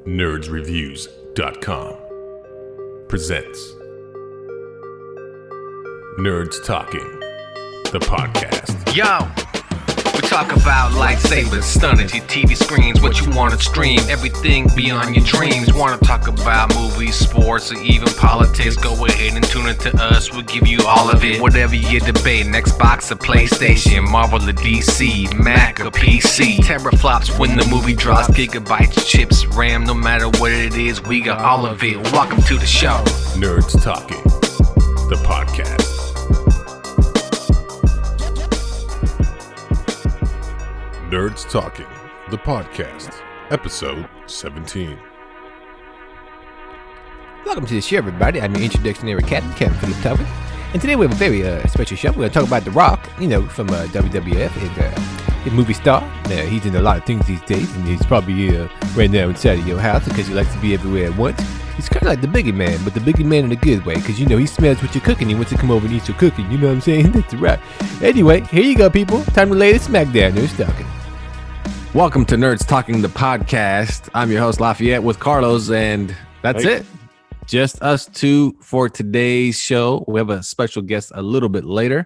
nerdsreviews.com presents Nerds Talking, the podcast. Yo, we talk about lightsabers, stunning your TV screens, what you want to stream, everything beyond your dreams. Want to talk about movies, sports, or even politics? Go ahead and tune into us, we'll give you all of it. Whatever you're debating, Xbox or PlayStation, Marvel or DC, Mac or PC. Teraflops when the movie drops, gigabytes, chips, RAM, no matter what it is, we got all of it. Welcome to the show. Nerds Talking, the podcast. Nerds Talking, the podcast, episode 17. Welcome to the show, everybody. I'm your introductionary captain, Kevin Philip Tubman. And today we have a very special show. We're going to talk about The Rock, from WWF, his movie star. He's in a lot of things these days, and he's probably right now inside of your house because he likes to be everywhere at once. He's kind of like the Biggie Man, but the Biggie Man in a good way, because, he smells what you're cooking. He wants to come over and eat your cooking. You know what I'm saying? That's right. Anyway, here you go, people. Time to lay the smack down. Nerds Talking. Welcome to Nerds Talking, the podcast. I'm your host, Lafayette, with Carlos, and that's it. Just us two for today's show. We have a special guest a little bit later,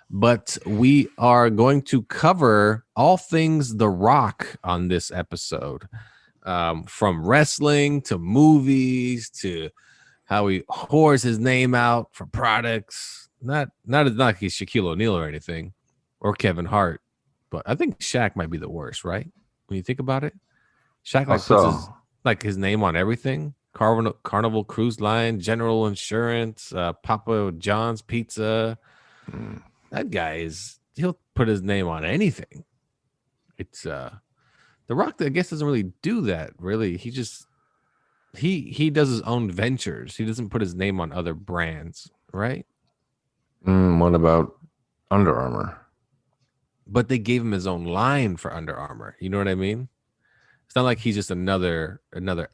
but we are going to cover all things The Rock on this episode, from wrestling to movies to how he whores his name out for products. Not like he's Shaquille O'Neal or anything, or Kevin Hart, but I think Shaq might be the worst, right? When you think about it, Shaq puts his name on everything. Carnival Cruise Line, General Insurance, Papa John's Pizza. That guy he'll put his name on anything. It's The Rock, I guess, doesn't really do that, really. He just he does his own ventures. He doesn't put his name on other brands, right? What about Under Armour? But they gave him his own line for Under Armour. You know what I mean? It's not like he's just another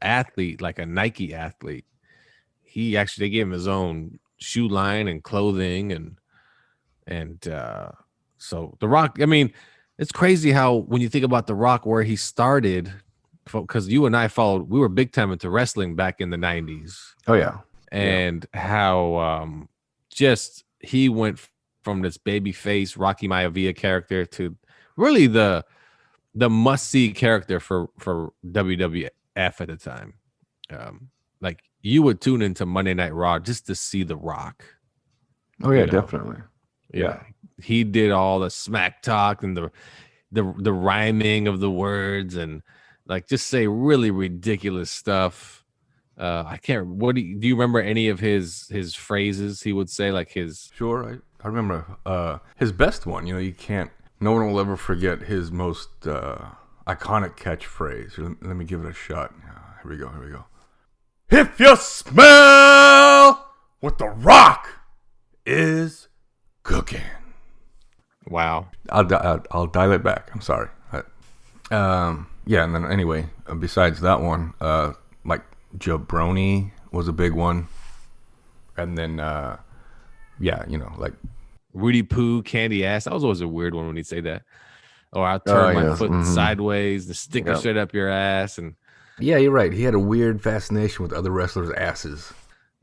athlete, like a Nike athlete. They gave him his own shoe line and clothing, and so The Rock. I mean, it's crazy how when you think about The Rock, where he started, because you and I we were big time into wrestling back in the 90s. Oh yeah, and how just he went from this baby face Rocky Maivia character to really the must-see character for WWF at the time. Like, you would tune into Monday Night Raw just to see The Rock. Oh yeah, definitely. Yeah, he did all the smack talk and the rhyming of the words, and like just say really ridiculous stuff. I can't. Do you remember any of his phrases he would say? Like his. Sure, I remember his best one. No one will ever forget his most iconic catchphrase. Let me give it a shot. Here we go. If you smell what The Rock is cooking. Wow. I'll dial it back. I'm sorry. And then anyway, besides that one, like jabroni was a big one. And then, like Rudy Poo, candy ass. That was always a weird one when he'd say that. Or I'll turn my foot sideways, the sticker straight up your ass. And yeah, you're right. He had a weird fascination with other wrestlers' asses.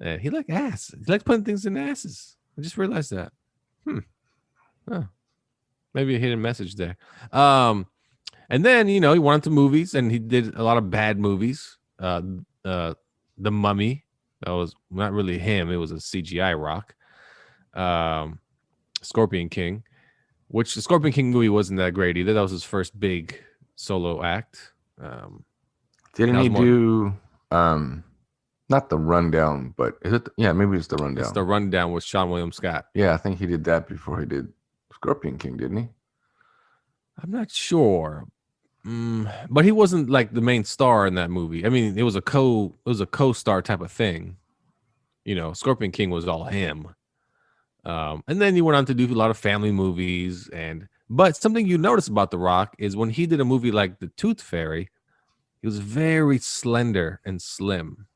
He liked ass. He liked putting things in asses. I just realized that. Maybe a hidden message there. And then, he went into movies, and he did a lot of bad movies. The Mummy. That was not really him. It was a CGI Rock. Scorpion King, which the Scorpion King movie wasn't that great either. That was his first big solo act. Didn't he do not The Rundown, but is it? Maybe it's The Rundown. It's The Rundown with Sean William Scott. Yeah, I think he did that before he did Scorpion King, didn't he? I'm not sure, but he wasn't like the main star in that movie. I mean, it was a co-star type of thing. Scorpion King was all him. And then he went on to do a lot of family movies, but something you notice about The Rock is when he did a movie like The Tooth Fairy, he was very slender and slim.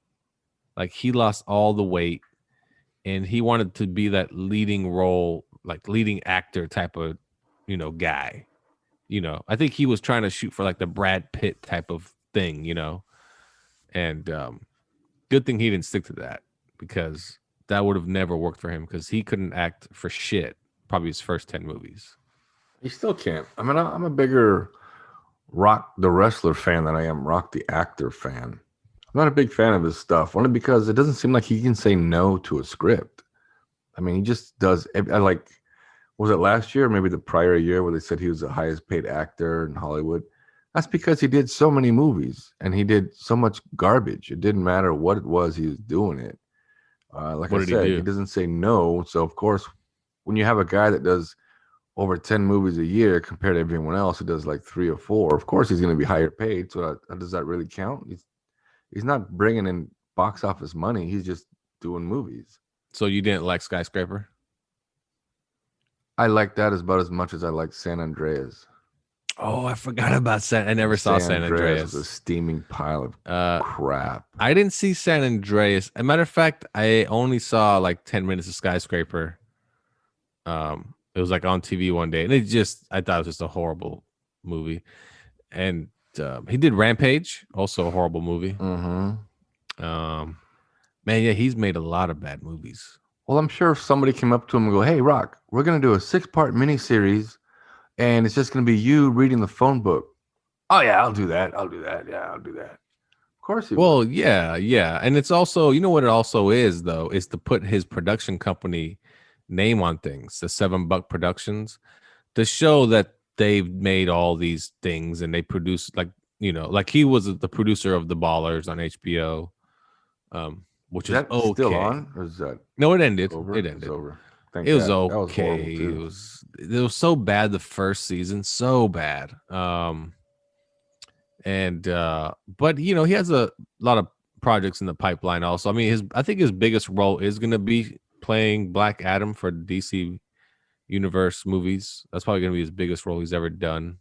Like, he lost all the weight, and he wanted to be that leading role, like leading actor type of, guy. I think he was trying to shoot for like the Brad Pitt type of thing, And good thing he didn't stick to that, because that would have never worked for him, because he couldn't act for shit probably his first 10 movies. He still can't. I mean, I'm a bigger Rock the wrestler fan than I am Rock the actor fan. I'm not a big fan of his stuff, only because it doesn't seem like he can say no to a script. I mean, he just does. I like, was it last year or maybe the prior year where they said he was the highest paid actor in Hollywood? That's because he did so many movies and he did so much garbage. It didn't matter what it was, he was doing it. Like What I did said, he do? he doesn't say no. So, of course, when you have a guy that does over 10 movies a year compared to everyone else who does like 3 or 4, of course, he's going to be higher paid. So, does that really count? He's not bringing in box office money. He's just doing movies. So you didn't like Skyscraper? I like that about as much as I like San Andreas. Oh, I forgot about San. I never saw San Andreas. Was a steaming pile of crap. I didn't see San Andreas. As a matter of fact, I only saw like 10 minutes of Skyscraper. It was like on TV one day, and I thought it was just a horrible movie. And he did Rampage, also a horrible movie. Mm-hmm. Man, yeah, he's made a lot of bad movies. Well, I'm sure if somebody came up to him and go, "Hey, Rock, we're gonna do a 6-part miniseries, and it's just gonna be you reading the phone book." Oh yeah, I'll do that. Yeah, I'll do that. Of course he will. Well, yeah, and it's also, you know what it also is though, is to put his production company name on things, the $7 Productions, to show that they've made all these things and they produce, like, you know, like he was the producer of The Ballers on HBO, which is okay. Still on, or is that? No, it ended. Over? It ended. It's over. Thank It was God. That okay. horrible, It was so bad the first season, so bad. But you know, he has a lot of projects in the pipeline also. I mean, I think his biggest role is going to be playing Black Adam for DC Universe movies. That's probably going to be his biggest role he's ever done.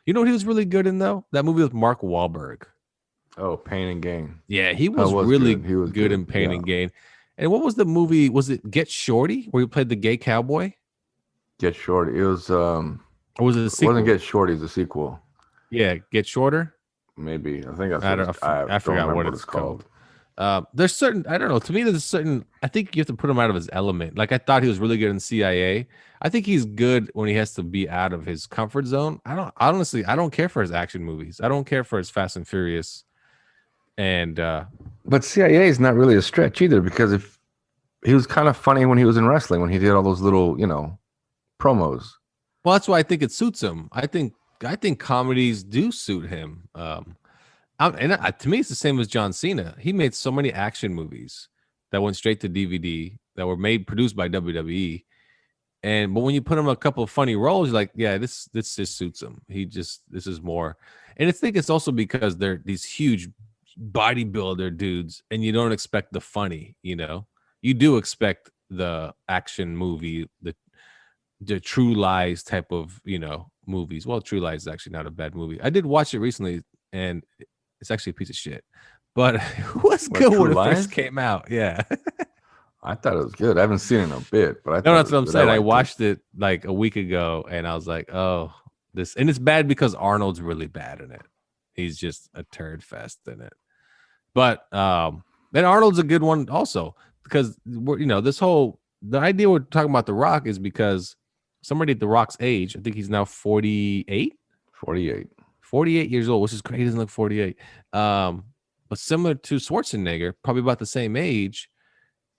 You know what he was really good in though? That movie with Mark Wahlberg. Oh, Pain and Gain. Yeah, he was really good. He was good in Pain and Gain. And what was the movie? Was it Get Shorty, where he played the gay cowboy? Get Shorty. It was Or was it a sequel? It wasn't Get Shorty, it's a sequel. Yeah, Get Shorter. Maybe. I think I forgot what it's called. There's certain, I don't know. To me, there's a certain, I think you have to put him out of his element. Like I thought he was really good in CIA. I think he's good when he has to be out of his comfort zone. I don't care for his action movies. I don't care for his Fast and Furious. And but CIA is not really a stretch either, because if he was kind of funny when he was in wrestling, when he did all those little, promos. Well, that's why I think it suits him. I think comedies do suit him. To me, it's the same as John Cena. He made so many action movies that went straight to DVD that were produced by WWE. But when you put him a couple of funny roles, you're like, yeah, this just suits him. This is more. And I think it's also because they're these huge bodybuilder dudes, and you don't expect the funny. You do expect the action movie, the True Lies type of movies. Well, True Lies is actually not a bad movie. I did watch it recently, and it's actually a piece of shit, but it was good when it first came out. Yeah. I thought it was good. I haven't seen it in a bit, but that's what I'm saying. I watched it like a week ago, and I was like, oh, and it's bad because Arnold's really bad in it. He's just a turd fest in it. But then Arnold's a good one also, because the idea we're talking about The Rock is because somebody at The Rock's age, I think he's now 48 years old, which is crazy. He doesn't look 48. But similar to Schwarzenegger, probably about the same age,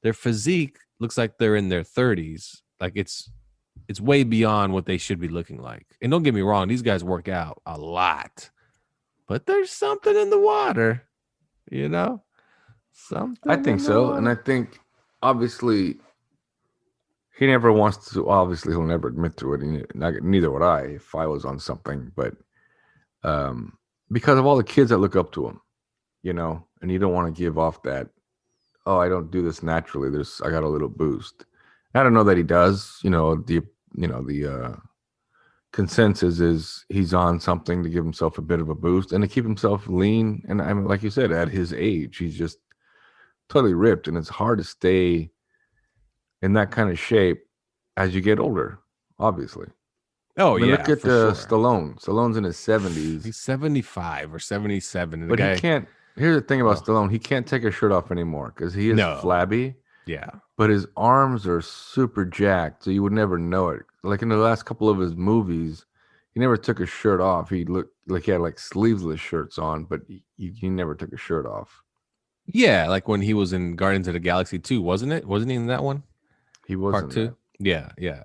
their physique looks like they're in their 30s. Like it's way beyond what they should be looking like. And don't get me wrong, these guys work out a lot, but there's something in the water, something. I think so. And I think obviously he never wants to, obviously he'll never admit to it. Neither would I if I was on something, but because of all the kids that look up to him, and you don't want to give off that, oh, I don't do this naturally. I got a little boost. I don't know that he does. The consensus is he's on something to give himself a bit of a boost and to keep himself lean. And I mean, like you said, at his age, he's just totally ripped, and it's hard to stay in that kind of shape as you get older, obviously. Oh, yeah. Look at Stallone. Stallone's in his 70s. He's 75 or 77. But he can't. Here's the thing about Stallone. He can't take his shirt off anymore because he is flabby. Yeah. But his arms are super jacked, so you would never know it. Like in the last couple of his movies, he never took his shirt off. He looked like he had like sleeveless shirts on, but he never took his shirt off. Yeah, like when he was in Guardians of the Galaxy 2, wasn't it? Wasn't he in that one? He was Part 2. that. Yeah.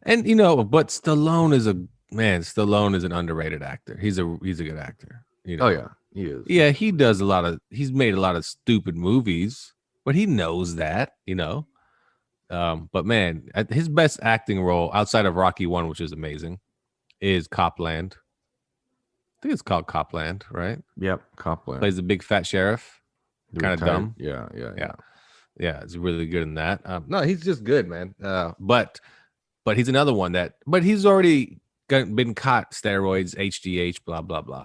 And you know, but Stallone is Stallone is an underrated actor. He's a good actor. You know? Oh yeah, he is. Yeah, he's made a lot of stupid movies, but he knows that, you know. But man, his best acting role outside of Rocky 1, which is amazing, is Copland. I think it's called Copland, right? Yep, Copland. Plays the big fat sheriff. Kind of dumb. Yeah. Yeah, it's really good in that. No, he's just good, man. But he's another one but he's already been caught steroids, HGH, blah blah blah,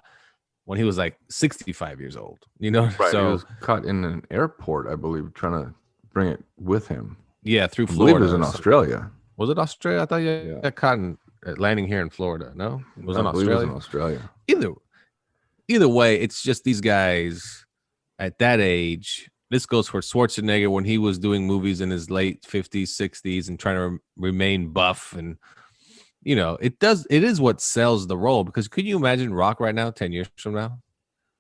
when he was like 65 years old. You know, right. So he was caught in an airport, I believe, trying to bring it with him. Yeah, through I Florida. believe it was in Australia. Was it Australia? I thought you got caught landing here in Florida. No, it was in Australia. It was in Australia. Either way, it's just these guys at that age. This goes for Schwarzenegger when he was doing movies in his late 50s, 60s and trying to remain buff. And, you know, it is what sells the role, because could you imagine Rock right now, 10 years from now?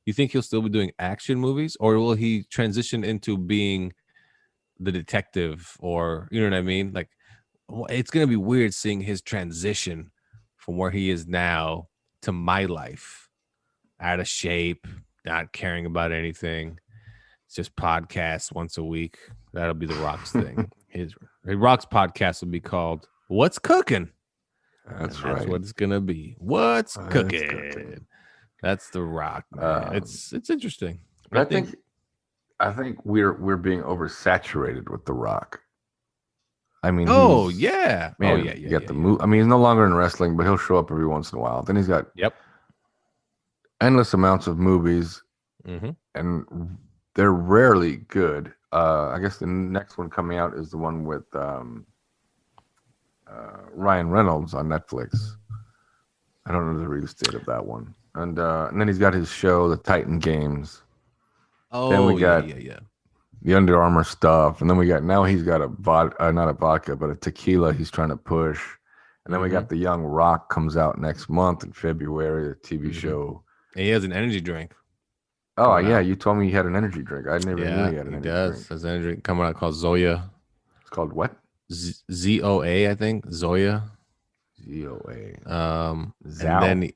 You think he'll still be doing action movies, or will he transition into being the detective, or, you know what I mean? Like, it's going to be weird seeing his transition from where he is now to my life, out of shape, not caring about anything. It's just podcasts once a week. That'll be the Rock's thing. His Rock's podcast will be called "What's Cooking." That's right. That's what it's gonna be. What's cooking? That's the Rock, man. It's interesting. I think we're being oversaturated with the Rock. I mean, yeah, man, you got the move. I mean, he's no longer in wrestling, but he'll show up every once in a while. Then he's got endless amounts of movies, and they're rarely good. I guess the next one coming out is the one with Ryan Reynolds on Netflix. I don't know the release date of that one. And then he's got his show, The Titan Games. Oh, then we got the Under Armour stuff, and then he's got not a vodka, but a tequila he's trying to push. And then we got The Young Rock comes out next month in February, a TV show. And he has an energy drink. Oh yeah, you told me he had an energy drink. I never knew he had an energy drink. Has an energy drink coming out called Zoya. It's called what? ZOA, I think. Zoya. ZOA. And then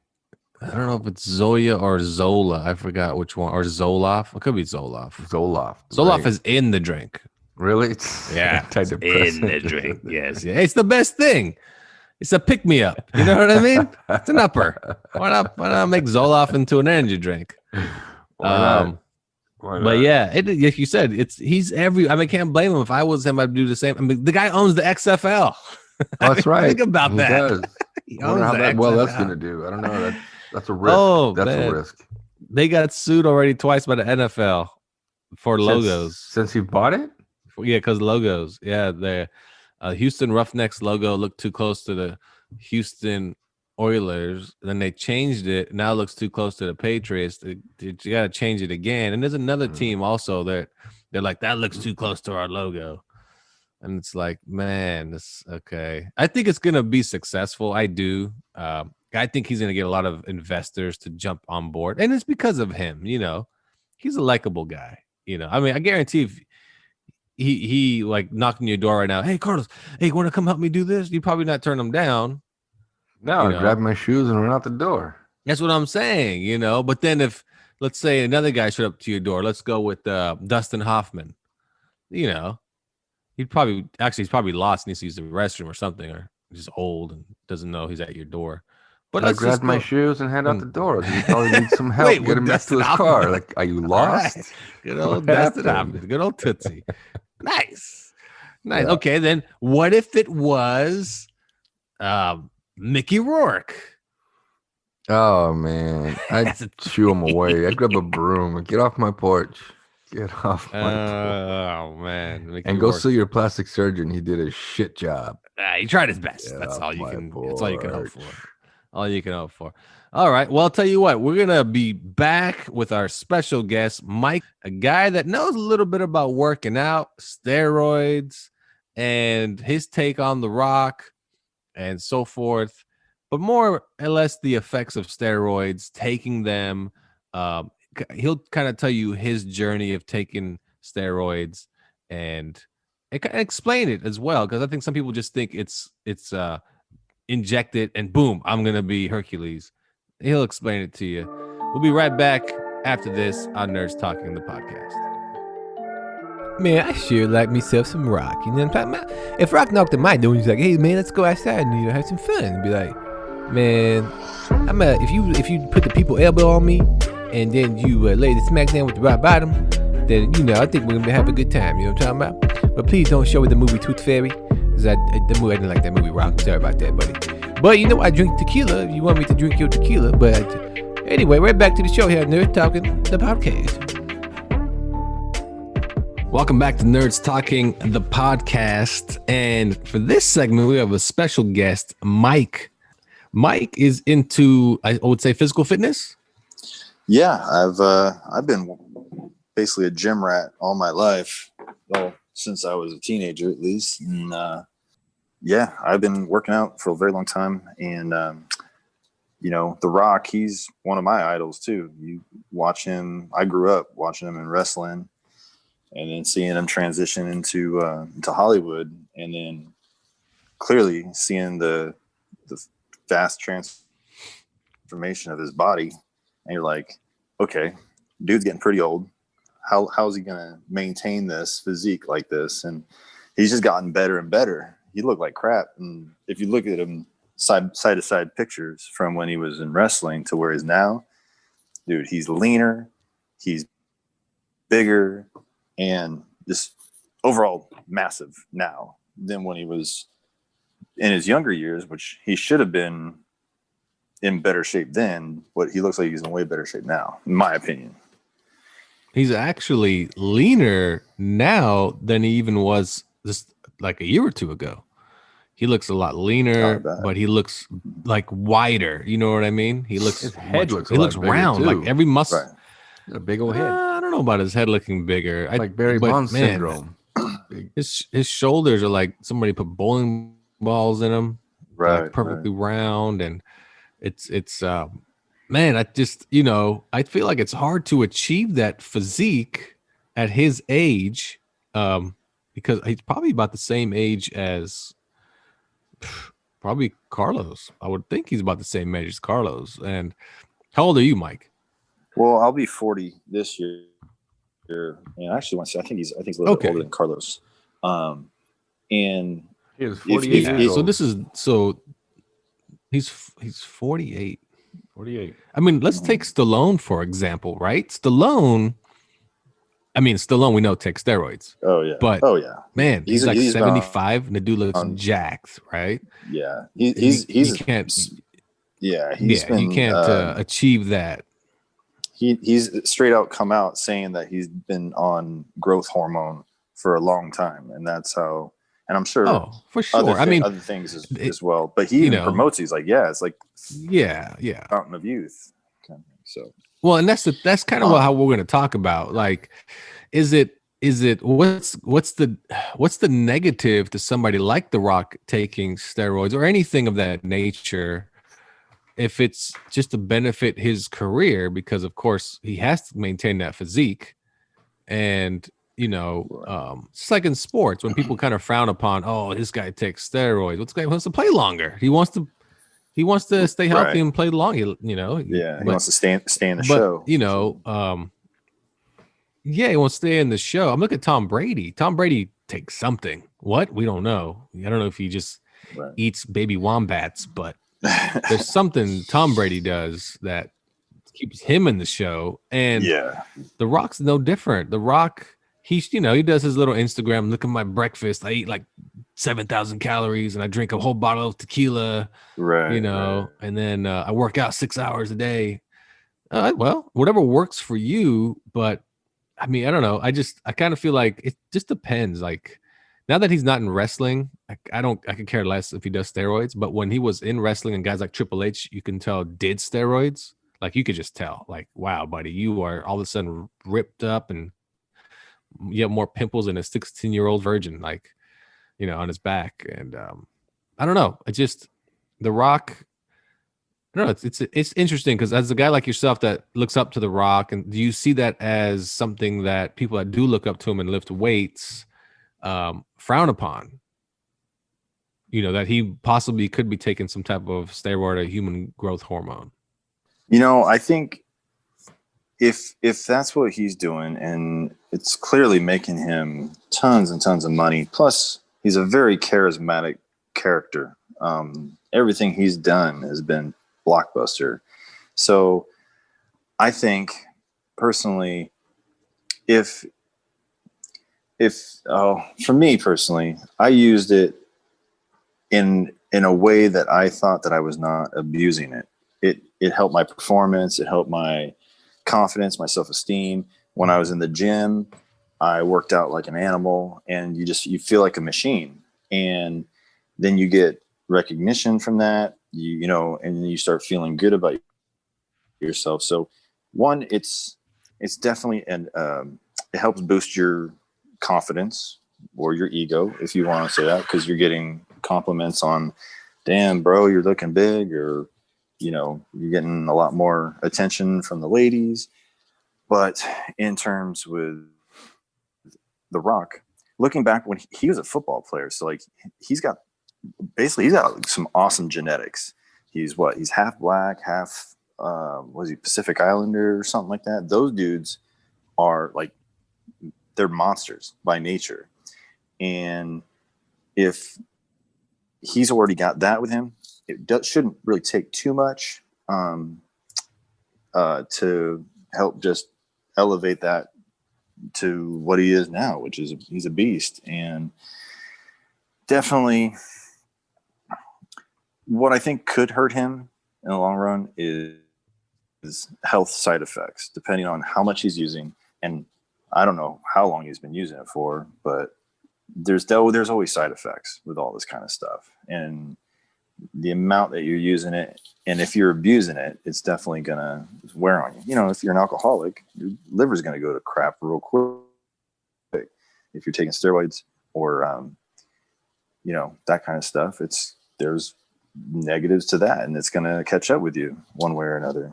I don't know if it's Zoya or Zola. I forgot which one. Or Zoloft. It could be Zoloft. Zoloft is in the drink. Really? Yeah. It's in the drink. Yes. Yeah. It's the best thing. It's a pick me up. You know what I mean? It's an upper. Why not make Zoloft into an energy drink? Why not? But yeah, like you said, he's every. I mean, can't blame him. If I was him, I'd do the same. I mean, the guy owns the XFL. Oh, that's right. Think about he that. Does. He I wonder owns how the that's XFL. going to do. I don't know. That's a risk. Oh, that's man. a risk. They got sued already twice by the NFL for logos. Since he bought it? Yeah, because logos. Yeah, the Houston Roughnecks logo looked too close to the Houston Oilers. Then they changed it. Now it looks too close to the Patriots. You got to change it again. And there's another team also that they're like, that looks too close to our logo. And it's like, man, this okay. I think it's gonna be successful. I do. I think he's gonna get a lot of investors to jump on board, and it's because of him. You know, he's a likable guy. You know, I mean, I guarantee if he like knocking your door right now, hey Carlos, hey, you want to come help me do this? You'd probably not turn him down. No, I'd grab my shoes and run out the door. That's what I'm saying. You know, but then if let's say another guy showed up to your door, let's go with Dustin Hoffman. You know. He's probably lost and needs to use the restroom or something, or just old and doesn't know he's at your door. But I grabbed my shoes and head out the door. He probably needs some help getting back to his car. Like, are you lost? Right. Good old Dustin Hoffman. Good old Tootsie. Nice. Yeah. Okay, then what if it was Mickey Rourke? Oh man, I'd shoo him away. I'd grab a broom and get off my porch. Get off my oh man! Mickey and go Rourke. See your plastic surgeon. He did a shit job. He tried his best. That's all you can. That's all you can hope for. All you can hope for. All right. Well, I'll tell you what, we're going to be back with our special guest, Mike, a guy that knows a little bit about working out, steroids, and his take on The Rock and so forth, but more or less the effects of steroids, taking them. He'll kind of tell you his journey of taking steroids and explain it as well, because I think some people just think it's inject it and boom, I'm gonna be Hercules. He'll explain it to you. We'll be right back after this on Nerds Talking, the podcast. Man, I sure like myself some Rock. You know what I'm talking about? If Rock knocked on my door and he's like, "Hey man, let's go outside and have some fun," and be like, "Man, if you put the people elbow on me and then you lay the smack down with the right bottom, then I think we're gonna have a good time." You know what I'm talking about? But please don't show me the movie Tooth Fairy, because I didn't like that movie, Rock. Sorry about that, buddy. But I drink tequila if you want me to drink your tequila. But anyway, right back to the show here, Nerd Talking, the podcast. Welcome back to Nerds Talking, the podcast. And for this segment, we have a special guest, Mike. Mike is into, I would say, physical fitness. Yeah, I've been basically a gym rat all my life. Well, since I was a teenager, at least. And yeah, I've been working out for a very long time. And The Rock, he's one of my idols too. You watch him. I grew up watching him in wrestling, and then seeing him transition into Hollywood, and then clearly seeing the fast transformation of his body. And you're like, okay, dude's getting pretty old. How is he going to maintain this physique like this? And he's just gotten better and better. He looked like crap. And if you look at him side to side pictures from when he was in wrestling to where he's now, dude, he's leaner, he's bigger, and just overall massive now than when he was in his younger years, which he should have been in better shape then, but he looks like he's in way better shape now, in my opinion. He's actually leaner now than he even was just like a year or two ago. He looks a lot leaner, but he looks like wider. You know what I mean? He looks His head looks he looks round, too. like every muscle. Right. A big old head. I don't know about his head looking bigger. Like Barry Bonds syndrome. His shoulders are like somebody put bowling balls in them, Right, like perfectly round, and it's man, I just I feel like it's hard to achieve that physique at his age, because he's probably about the same age as probably Carlos. I would think he's about the same age as Carlos. And how old are you, Mike? Well, I'll be 40 this year. And actually, I think he's a little bit older than Carlos. And He was 48 years old. So this is he's 48. 48. I mean, let's take Stallone for example, right? Stallone, we know takes steroids. Oh yeah. But man, he's like 75 and the dude looks jacked, right? Yeah. You can't achieve that. He's straight out come out saying that he's been on growth hormone for a long time, and that's how. And I'm sure, for sure. Other things as well. But he even promotes. He's like, it's like, fountain of youth. Kind of, so well, and that's kind of how we're going to talk about. Like, is it what's the negative to somebody like The Rock taking steroids or anything of that nature? If it's just to benefit his career, because of course he has to maintain that physique, and it's like in sports when people kind of frown upon, oh, this guy takes steroids. This guy wants to play longer. He wants to stay healthy and play long. He wants to stay in the show. He wants to stay in the show. I'm looking at Tom Brady. Tom Brady takes something. What? We don't know. I don't know if he just eats baby wombats, but there's something Tom Brady does that keeps him in the show. And The Rock's no different. The Rock, he does his little Instagram. Look at my breakfast. I eat like 7,000 calories and I drink a whole bottle of tequila. Right. And then I work out 6 hours a day. Well, whatever works for you. But I mean, I don't know. I kind of feel like it just depends. Like, Now that he's not in wrestling, I could care less if he does steroids. But when he was in wrestling and guys like Triple H, you can tell did steroids. Like you could just tell, like, wow, buddy, you are all of a sudden ripped up and you have more pimples than a 16-year-old virgin, like, on his back. And I don't know. It just The Rock. I don't know. It's interesting because as a guy like yourself that looks up to The Rock, and do you see that as something that people that do look up to him and lift weights frown upon? That he possibly could be taking some type of steroid or human growth hormone. I think if that's what he's doing, and it's clearly making him tons and tons of money, plus he's a very charismatic character. Everything he's done has been blockbuster. So I think personally, if for me personally, I used it in a way that I thought that I was not abusing it. It helped my performance. It helped my confidence, my self-esteem. When I was in the gym, I worked out like an animal, and you feel like a machine. And then you get recognition from that, and then you start feeling good about yourself. So one, it's definitely, it helps boost your confidence or your ego, if you want to say that, because you're getting compliments on, damn, bro, you're looking big, or, you're getting a lot more attention from the ladies. But in terms with The Rock, looking back when he was a football player, so like he's got some awesome genetics. He's half black, half was he Pacific Islander or something like that. Those dudes are like, they're monsters by nature. And if he's already got that with him, it shouldn't really take too much to help just elevate that to what he is now, which is he's a beast. And definitely what I think could hurt him in the long run is health side effects, depending on how much he's using. And I don't know how long he's been using it for, but there's always side effects with all this kind of stuff. And the amount that you're using it, and if you're abusing it, it's definitely going to wear on you. If you're an alcoholic, your liver's going to go to crap real quick. If you're taking steroids or, that kind of stuff, there's negatives to that, and it's going to catch up with you one way or another.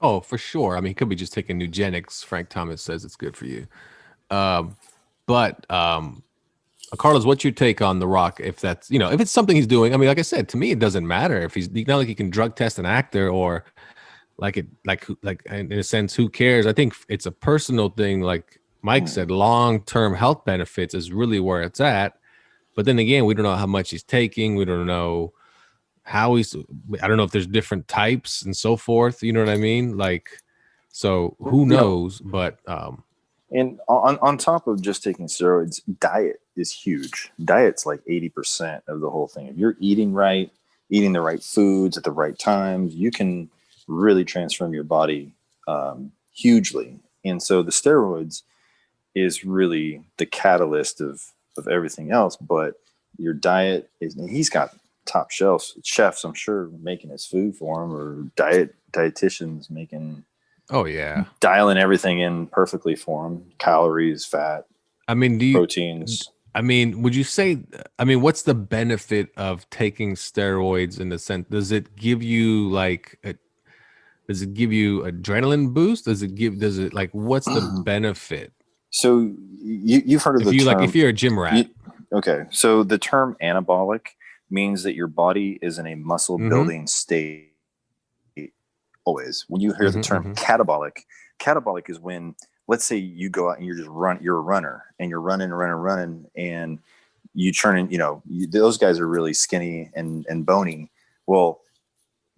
Oh, for sure. I mean, it could be just taking Nugenics. Frank Thomas says it's good for you. But Carlos, what's your take on The Rock? If that's, if it's something he's doing, I mean, like I said, to me, it doesn't matter if he's not like he can drug test an actor or like in a sense, who cares? I think it's a personal thing. Like Mike said, long-term health benefits is really where it's at. But then again, we don't know how much he's taking. We don't know I don't know if there's different types and so forth. You know what I mean? Like, so who knows? But, and on top of just taking steroids, diet is huge. Diet's like 80% of the whole thing. If you're eating right, eating the right foods at the right times, you can really transform your body hugely. And so the steroids is really the catalyst of everything else. But your diet he's got top chefs, I'm sure, making his food for him, or dietitians making. Oh yeah, dialing everything in perfectly for him. Calories, fat. I mean, proteins. I mean, would you say? I mean, what's the benefit of taking steroids in the sense? Does it give you does it give you adrenaline boost? Does it like what's the benefit? So you've heard of the term. If you're a gym rat. Okay, so the term anabolic means that your body is in a muscle building state. Always, when you hear the term catabolic is when, let's say you go out and you're a runner and you're running, and you turn in, those guys are really skinny and bony. Well,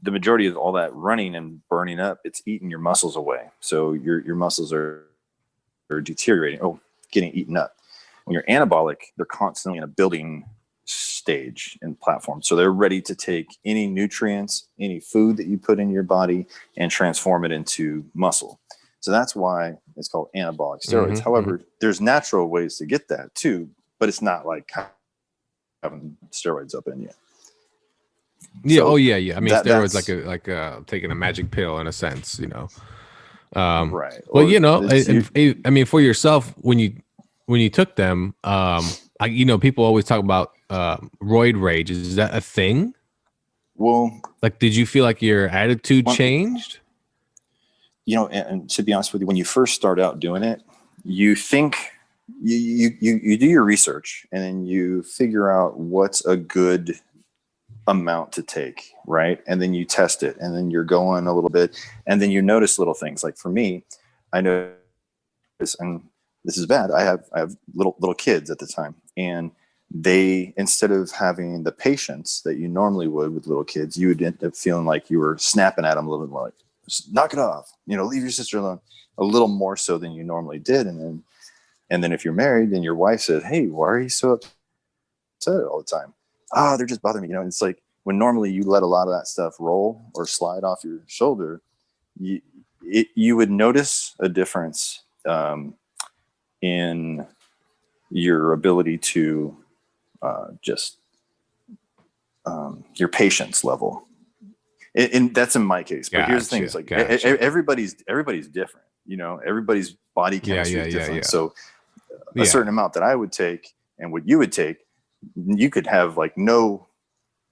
the majority of all that running and burning up, it's eating your muscles away. So your muscles are deteriorating, getting eaten up. When you're anabolic, they're constantly in a building stage and platform. So they're ready to take any nutrients, any food that you put in your body and transform it into muscle. So that's why it's called anabolic steroids. However, there's natural ways to get that too, but it's not like having steroids up in you. Yeah. So I mean, steroids like taking a magic pill in a sense, right. Well, I mean, for yourself, when you took them, people always talk about roid rage. Is that a thing? Well, like, did you feel like your attitude changed? And to be honest with you, when you first start out doing it, you think you do your research and then you figure out what's a good amount to take, right? And then you test it, and then you're going a little bit, and then you notice little things. Like for me, I noticed, and this is bad, I have little kids at the time, and they, instead of having the patience that you normally would with little kids, you would end up feeling like you were snapping at them a little bit more, like, knock it off, leave your sister alone, a little more so than you normally did. And then if you're married and your wife says, hey, why are you so upset all the time? They're just bothering me. It's like when normally you let a lot of that stuff roll or slide off your shoulder, you would notice a difference in your ability to your patience level. And that's in my case. But here's the thing: it's like everybody's different. Everybody's body chemistry is different. So a certain amount that I would take and what you would take, you could have like no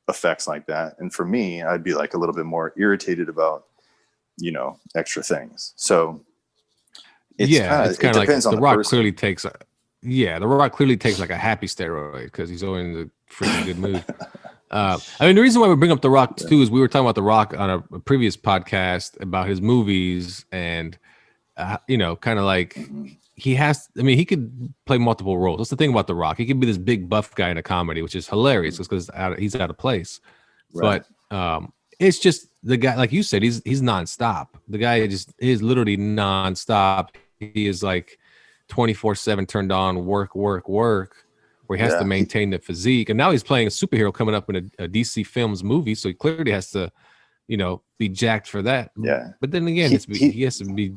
effects like that. And for me, I'd be like a little bit more irritated about, extra things. So it's kind of like The Rock person. clearly takes. The Rock clearly takes like a happy steroid because he's always in a freaking good mood. I mean, the reason why we bring up The Rock too is we were talking about The Rock on a previous podcast about his movies, and kind of like he has. I mean, he could play multiple roles. That's the thing about The Rock. He could be this big buff guy in a comedy, which is hilarious because he's out of place. Right. But it's just the guy, like you said, he's nonstop. The guy is literally nonstop. He is like 24/7 turned on, work, where he has to maintain the physique. And now he's playing a superhero coming up in a DC Films movie, so he clearly has to, be jacked for that. Yeah. But then again, he has to be.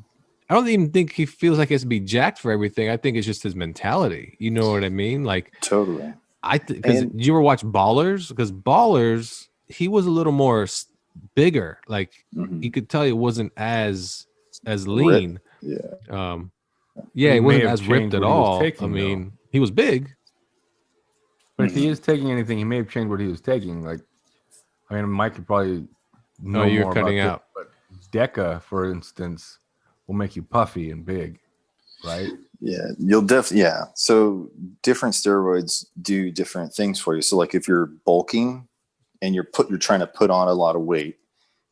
I don't even think he feels like he has to be jacked for everything. I think it's just his mentality. You know what I mean? Like totally. Because did you ever watch Ballers? Because Ballers, he was a little more bigger. Like you could tell he wasn't as lean. Yeah. He wasn't as ripped at all. He was big. But if he is taking anything, he may have changed what he was taking. Like, Mike could probably know you're more cutting about out. But Deca, for instance, will make you puffy and big, right? Yeah, you'll So different steroids do different things for you. So like if you're bulking and you're trying to put on a lot of weight,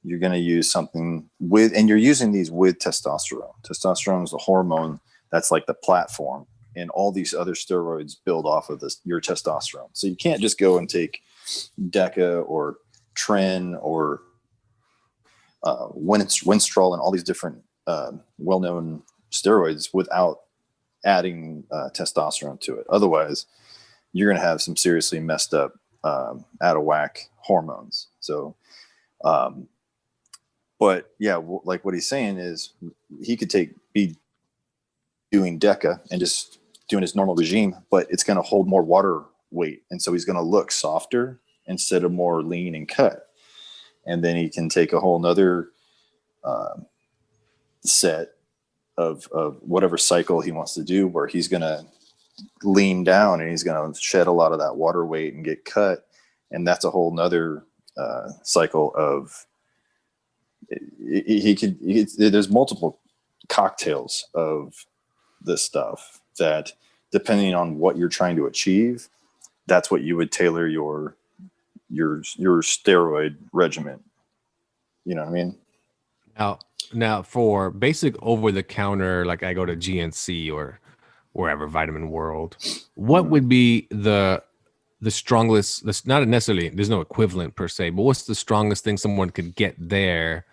you're going to use something and you're using these with testosterone. Testosterone is the hormone that's like the platform, and all these other steroids build off of your testosterone. So you can't just go and take Deca or Tren or Winstrol and all these different well-known steroids without adding testosterone to it. Otherwise, you're going to have some seriously messed up, out of whack hormones. So, but yeah, like what he's saying is he could be doing Deca and just doing his normal regime, but it's going to hold more water weight. And so he's going to look softer instead of more lean and cut. And then he can take a whole nother set of whatever cycle he wants to do, where he's going to lean down and he's going to shed a lot of that water weight and get cut. And that's a whole nother cycle of there's multiple cocktails of this stuff that, depending on what you're trying to achieve, that's what you would tailor your steroid regimen. You know what I mean? Now for basic over-the-counter, like I go to GNC or wherever, Vitamin World, what would be the strongest? That's not necessarily, there's no equivalent per se, but what's the strongest thing someone could get there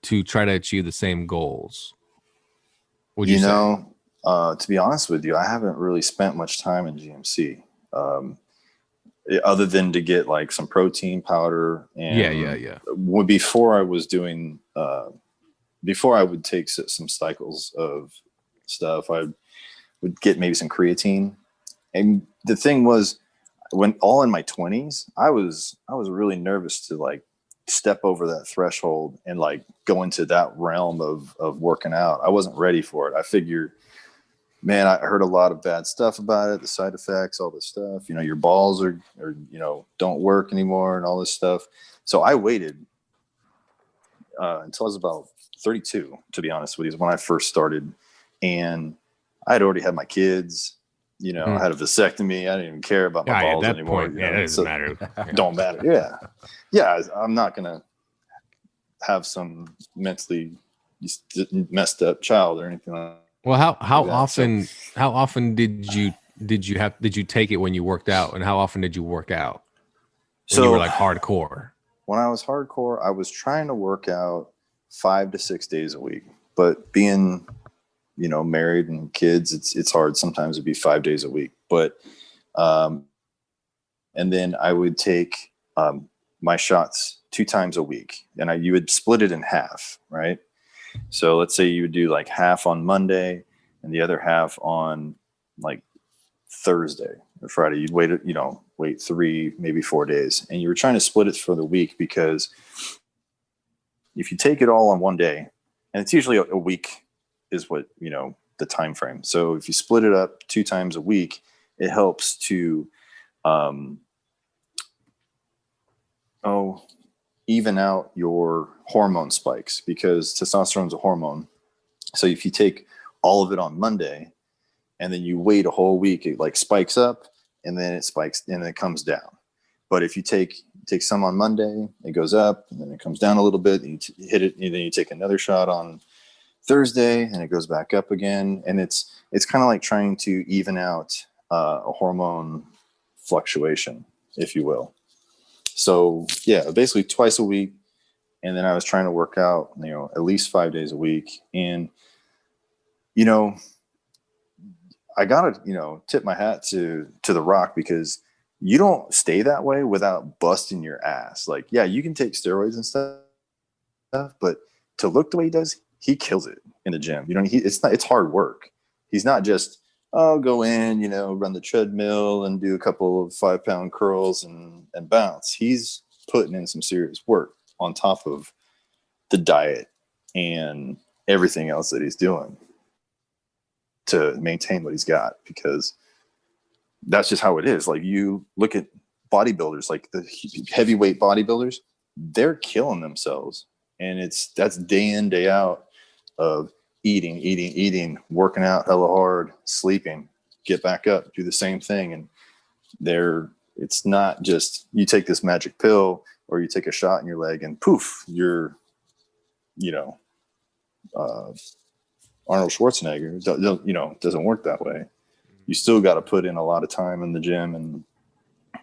to try to achieve the same goals? Would you say? To be honest with you, I haven't really spent much time in GMC, other than to get like some protein powder. And before I was doing before I would take some cycles of stuff, I would get maybe some creatine. And the thing was, when all in my 20s, I was really nervous to like step over that threshold and like go into that realm of working out. I wasn't ready for it. I figured, man, I heard a lot of bad stuff about it, the side effects, all this stuff, you know, your balls are you know, don't work anymore and all this stuff. So I waited until I was about 32, to be honest with you, is when I first started. And I had already had my kids. You know, I had a vasectomy. I didn't even care about my balls at that anymore. point, yeah, it doesn't matter. Don't matter. Yeah. Yeah. I'm not going to have some mentally messed up child or anything like that. Well, how often did you take it when you worked out, and how often did you work out when you were like hardcore? When I was hardcore, I was trying to work out 5 to 6 days a week, but being, you know, married and kids, it's hard. Sometimes it'd be 5 days a week, but, and then I would take, my shots 2 times a week, and you would split it in half, right? So let's say you would do like half on Monday and the other half on like Thursday or Friday. You'd wait 3, maybe 4 days, and you were trying to split it for the week, because if you take it all on one day, and it's usually a week is what, you know, the time frame. So if you split it up 2 times a week, it helps to even out your hormone spikes, because testosterone is a hormone. So if you take all of it on Monday and then you wait a whole week, it like spikes up, and then it spikes and then it comes down. But if you take some on Monday, it goes up, and then it comes down a little bit, and you hit it, and then you take another shot on Thursday, and it goes back up again. And it's kind of like trying to even out a hormone fluctuation, if you will. So yeah, basically twice a week. And then I was trying to work out, you know, at least 5 days a week. And, you know, I gotta, you know, tip my hat to The Rock, because you don't stay that way without busting your ass. Like, yeah, you can take steroids and stuff, but to look the way he does, he kills it in the gym. You know, it's hard work. He's not just, go in, you know, run the treadmill and do a couple of 5-pound curls and bounce. He's putting in some serious work on top of the diet and everything else that he's doing to maintain what he's got, because that's just how it is. Like, you look at bodybuilders, like the heavyweight bodybuilders, they're killing themselves. And that's day in, day out of eating, working out hella hard, sleeping, get back up, do the same thing. And it's not just you take this magic pill or you take a shot in your leg and poof, you're, you know, Arnold Schwarzenegger. You know, it doesn't work that way. You still got to put in a lot of time in the gym. And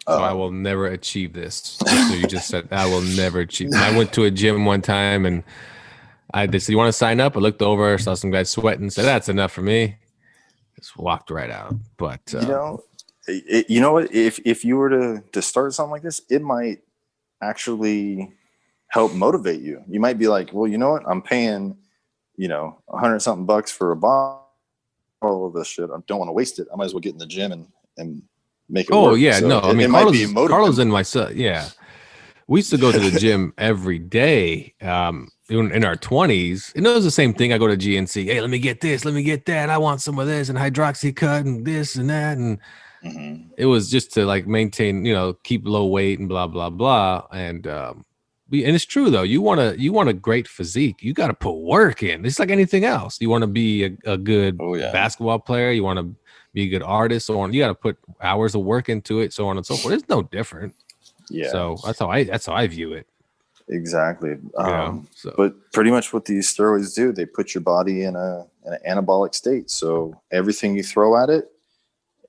so I will never achieve this. So you just said I will never achieve. I went to a gym one time and they said, "You want to sign up?" I looked over, saw some guys sweating, said, "That's enough for me." Just walked right out. But you know what? If you were to start something like this, it might actually help motivate you. You might be like, well, you know what? I'm paying, you know, $100-something for a bottle of this shit. I don't want to waste it. I might as well get in the gym and make it work. Yeah, so no, I mean, might be motivating. Carlos and myself, yeah. We used to go to the gym every day in our 20s. And it was the same thing. I go to GNC. Hey, let me get this. Let me get that. I want some of this and hydroxycut and this and that. And it was just to like maintain, you know, keep low weight and blah, blah, blah. And it's true, though. You want a great physique. You got to put work in. It's like anything else. You want to be a good basketball player. You want to be a good artist. So on. You got to put hours of work into it, so on and so forth. It's no different. Yeah. So that's how I view it. Exactly. But pretty much what these steroids do, they put your body in an anabolic state. So everything you throw at it,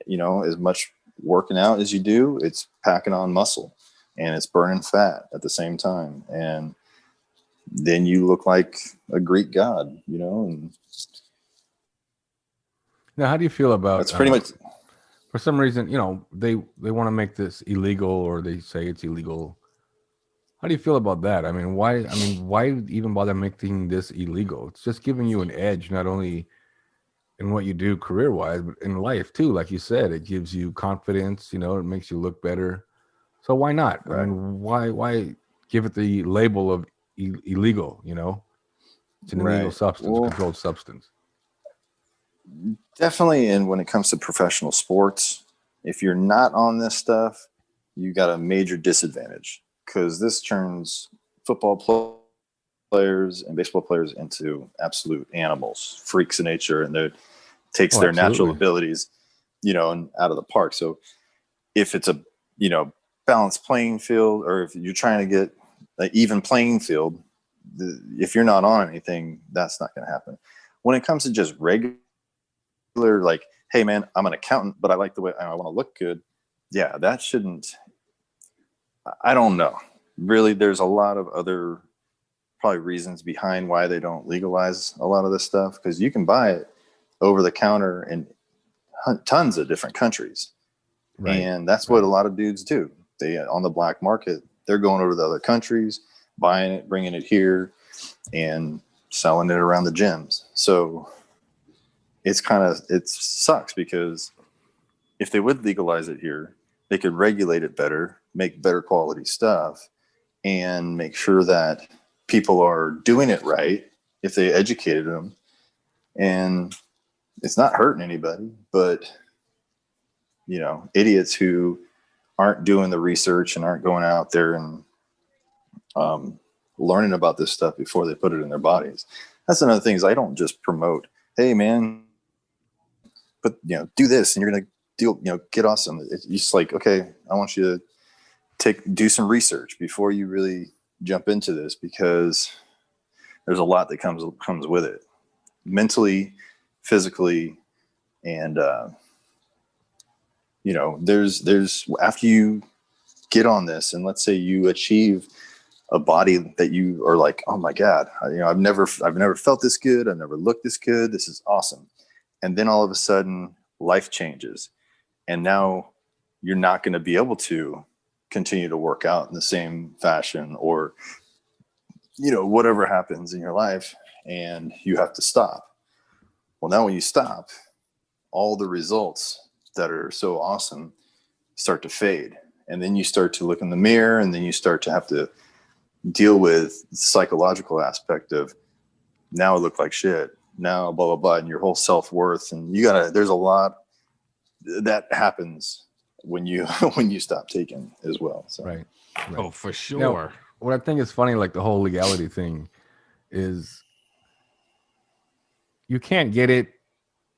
you know, as much working out as you do, it's packing on muscle and it's burning fat at the same time. And then you look like a Greek god, you know. And now, how do you feel about that's pretty much. For some reason, you know, they want to make this illegal, or they say it's illegal. How do you feel about that? I mean, why? I mean, why even bother making this illegal? It's just giving you an edge, not only in what you do career-wise, but in life too. Like you said, it gives you confidence. You know, it makes you look better. So why not? I Right. mean, why give it the label of illegal? You know, it's an illegal Right. substance, Well, controlled substance. definitely. And when it comes to professional sports, if you're not on this stuff, you got a major disadvantage because this turns players and baseball players into absolute animals, freaks of nature, and it takes Oh, their natural absolutely. abilities, and out of the park. So if it's a, balanced playing field, or if you're trying to get an even playing field, if you're not on anything, that's not going to happen. When it comes to just regular, like, hey man, I'm an accountant, but I like the way I want to look good. Yeah, that shouldn't. I don't know. Really, there's a lot of other probably reasons behind why they don't legalize a lot of this stuff, because you can buy it over the counter in tons of different countries. Right. And that's what a lot of dudes do. They on the black market, they're going over to other countries, buying it, bringing it here, and selling it around the gyms. So it sucks, because if they would legalize it here, they could regulate it better, make better quality stuff, and make sure that people are doing it right if they educated them. And it's not hurting anybody, but idiots who aren't doing the research and aren't going out there and learning about this stuff before they put it in their bodies. That's another thing, is I don't just promote, hey man, but do this and you're gonna get awesome. It's just like, okay, I want you to do some research before you really jump into this, because there's a lot that comes with it, mentally, physically, and there's after you get on this, and let's say you achieve a body that you are like, oh my God, I've never felt this good. I've never looked this good. This is awesome. And then all of a sudden life changes, and now you're not going to be able to continue to work out in the same fashion, or, whatever happens in your life, and you have to stop. Well, now when you stop, all the results that are so awesome start to fade. And then you start to look in the mirror, and then you start to have to deal with the psychological aspect of, now I look like shit, now blah, blah, blah, and your whole self-worth. And there's a lot that happens when you stop taking as well. So. Right. Oh, for sure. Now, what I think is funny, like the whole legality thing, is you can't get it.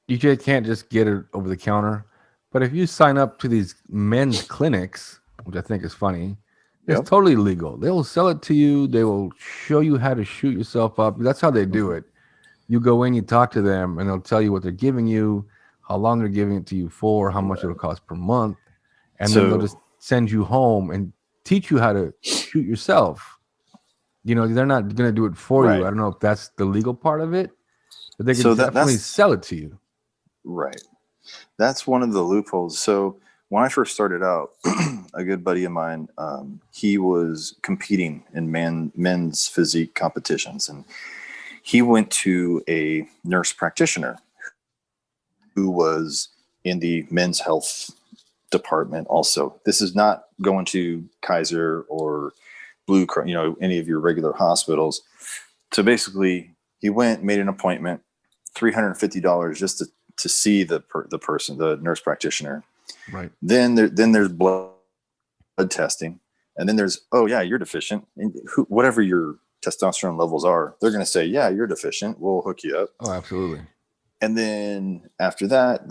You just can't just get it over the counter. But if you sign up to these men's clinics, which I think is funny, it's totally legal. They will sell it to you. They will show you how to shoot yourself up. That's how they do it. You go in, you talk to them, and they'll tell you what they're giving you, how long they're giving it to you for, how much it'll cost per month. And then they'll just send you home and teach you how to shoot yourself. They're not going to do it for you. I don't know if that's the legal part of it, but they can definitely sell it to you. Right. That's one of the loopholes. So when I first started out, a good buddy of mine, he was competing in men's physique competitions, and he went to a nurse practitioner who was in the men's health department also. This is not going to Kaiser or Blue Cross, any of your regular hospitals. So basically, he went, made an appointment, $350 just to see the person, the nurse practitioner. Right. Then there's blood testing, and then there's, oh yeah, you're deficient, and whatever your testosterone levels are, they're going to say, yeah, you're deficient. We'll hook you up. Oh, absolutely. And then after that,